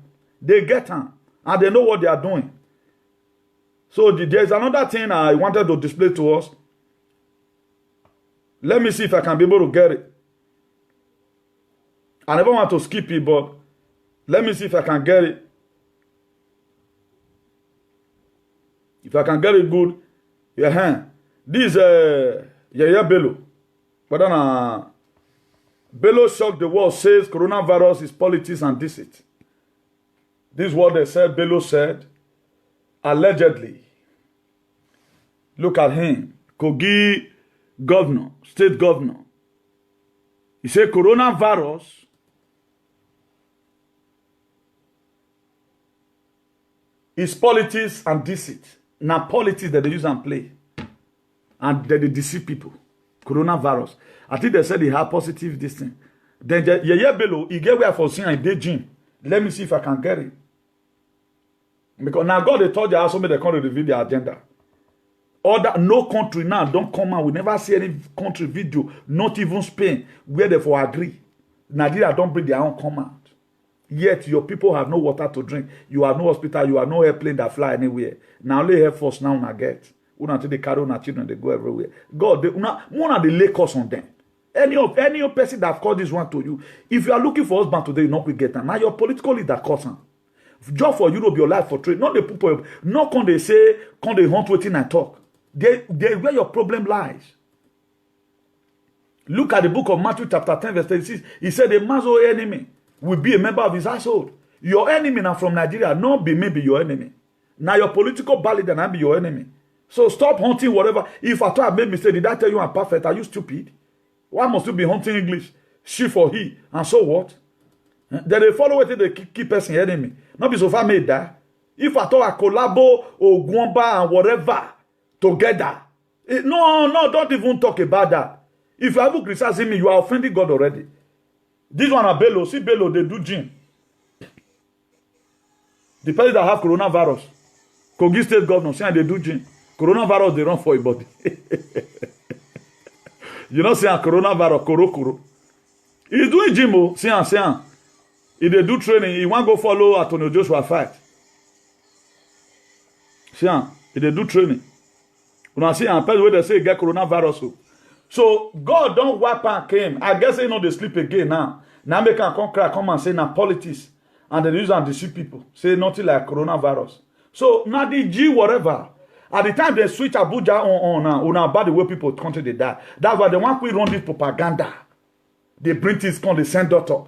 They get them and they know what they are doing. So there's another thing I wanted to display to us. Let me see if I can be able to get it. I never want to skip it, but let me see if I can get it. If I can get it good. Yeah, this Yaya Bello. But then Bello shocked the world, says coronavirus is politics and deceit. This is what they said, Bello said. Allegedly. Look at him. Kogi governor, state governor. He said coronavirus is politics and deceit. Now politics that they use and play. And that they deceive people. Coronavirus. I think they said they have positive this thing. Then Yaya Bello, he get where for seeing in the gym. Let me see if I can get it. Because now God they told you how so many they come to reveal their agenda. No country now don't come out. We never see any country video, not even Spain, where they for agree. Nigeria don't bring their own come out. Yet your people have no water to drink. You have no hospital. You have no airplane that fly anywhere. Now only Air Force now get. Until they carry on our children, they go everywhere. God, one of the lay course on them. Any person that called this one to you, if you are looking for husband today, you not will get them. Now your political leader calls them. Job for Europe, your life for trade. Not the people. Not can they say, can they hunt waiting and talk. They where your problem lies. Look at the book of Matthew chapter 10 verse 36. He said a man's own enemy will be a member of his household. Your enemy now from Nigeria, not be maybe your enemy. Now your political ballot and be your enemy. So stop hunting whatever. If I thought I made mistake, did I tell you I'm perfect? Are you stupid? Why must you be hunting English? She for he. And so what? Then they follow it till they keep person enemy. Not be so far made that. If I thought I collabo or Gwamba and whatever together. No, don't even talk about that. If you have criticizing me, you are offending God already. This one are Bello. See Bello, they do gym. The person that have coronavirus. Kogi State governor, saying they do gym. Coronavirus, they run for a body. You know, saying coronavirus, koro. He's doing gym, saying. If they do training, he want go follow Antonio Joshua fight. Saying, if they do training. When I see a person where they say get coronavirus. So God don't wipe and came. I guess they know they sleep again now. Now they can come and say now politics. And they use and deceive people. Say nothing like coronavirus. So now the G whatever. At the time they switch Abuja on about the way people country they die. That's why they want to run this propaganda. They bring this con, they send doctor.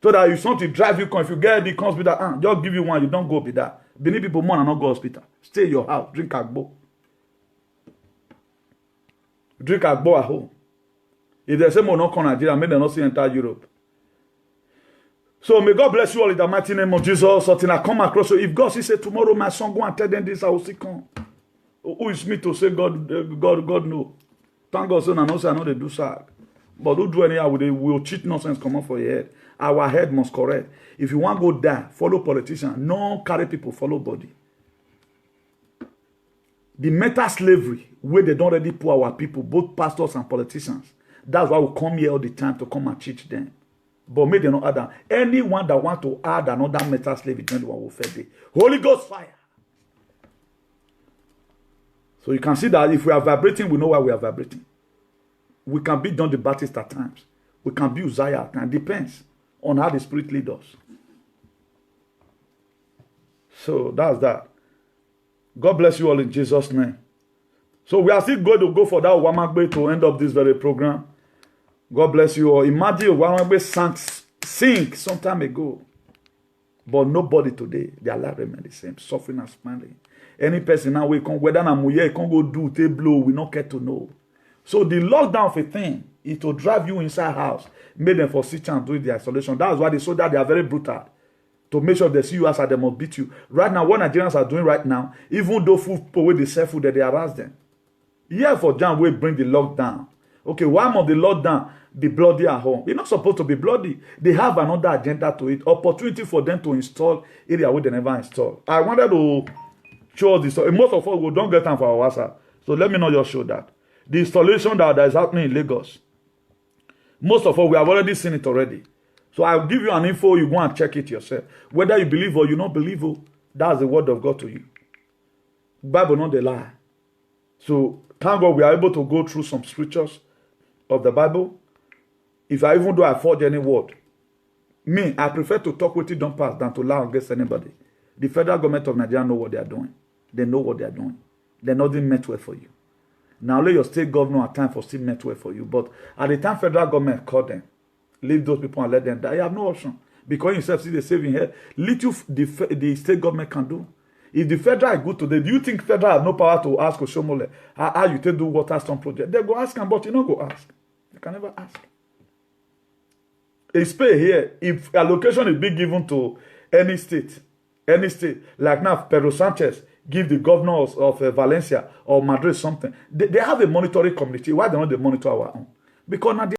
So that if something drive you, if you get the hospital, just give you one, you don't go be that. Many people more and not go hospital. Stay in your house, drink agbo. Drink agbo at home. If they say more not come Nigeria, may they not see enter Europe. So may God bless you all in the mighty name of Jesus. Something I come across. So if God say tomorrow my son go and tell them this, I will see come. Who is me to say God no? Thank God, son, I know they do sag. But who do anyhow with will cheat nonsense come up for your head. Our head must correct. If you want to go die, follow politicians. No carry people, follow body. The meta slavery, where they don't already put our people, both pastors and politicians. That's why we come here all the time to come and teach them. But may they not add that. Anyone that want to add another meta slavery, then one will fail. Holy Ghost fire. So you can see that if we are vibrating, we know why we are vibrating. We can be John the Baptist at times. We can be Uzziah at times. Depends on how the Spirit leads us. So that's that. God bless you all in Jesus' name. So we are still going to go for that Wamagbe to end up this very program. God bless you all. Imagine Wamagbe sing some time ago. But nobody today, their life remain the same. Suffering and smiling. Any person now we come, whether I'm here, can go do, they blow, we not care to know. So the lockdown of a thing is to drive you inside house, make them for sit and do the isolation. That's why they soldiers, they are very brutal. To make sure they see you as they must beat you. Right now, what Nigerians are doing right now, even though food people where they sell food, that they harass them. Yeah, for John, we bring the lockdown. Okay, why must the lockdown be bloody at home? It's not supposed to be bloody. They have another agenda to it. Opportunity for them to install area where they never install. I wanted to show this. Most of us we don't get time for our WhatsApp. So let me not just show that. The installation that is happening in Lagos. Most of us, we have already seen it already. So I'll give you an info, you go and check it yourself. Whether you believe or you don't believe, that's the word of God to you. Bible not the lie. So thank God we are able to go through some scriptures of the Bible. If I even though I forge any word, me, I prefer to talk with it don't pass than to lie against anybody. The federal government of Nigeria know what they are doing. They know what they are doing. They're not doing met well for you. Now let your state governor at time for still met well for you. But at the time federal government called them, leave those people and let them die. You have no option. Because yourself see the saving here. Little the state government can do. If the federal is good today, do you think federal have no power to ask Oshomole how you take do water storm project? They go ask them, but you don't go ask. You can never ask. It's pay here. If allocation is being given to any state, like now Pedro Sanchez give the governors of Valencia or Madrid something, they have a monitoring committee. Why don't they monitor our own? Because now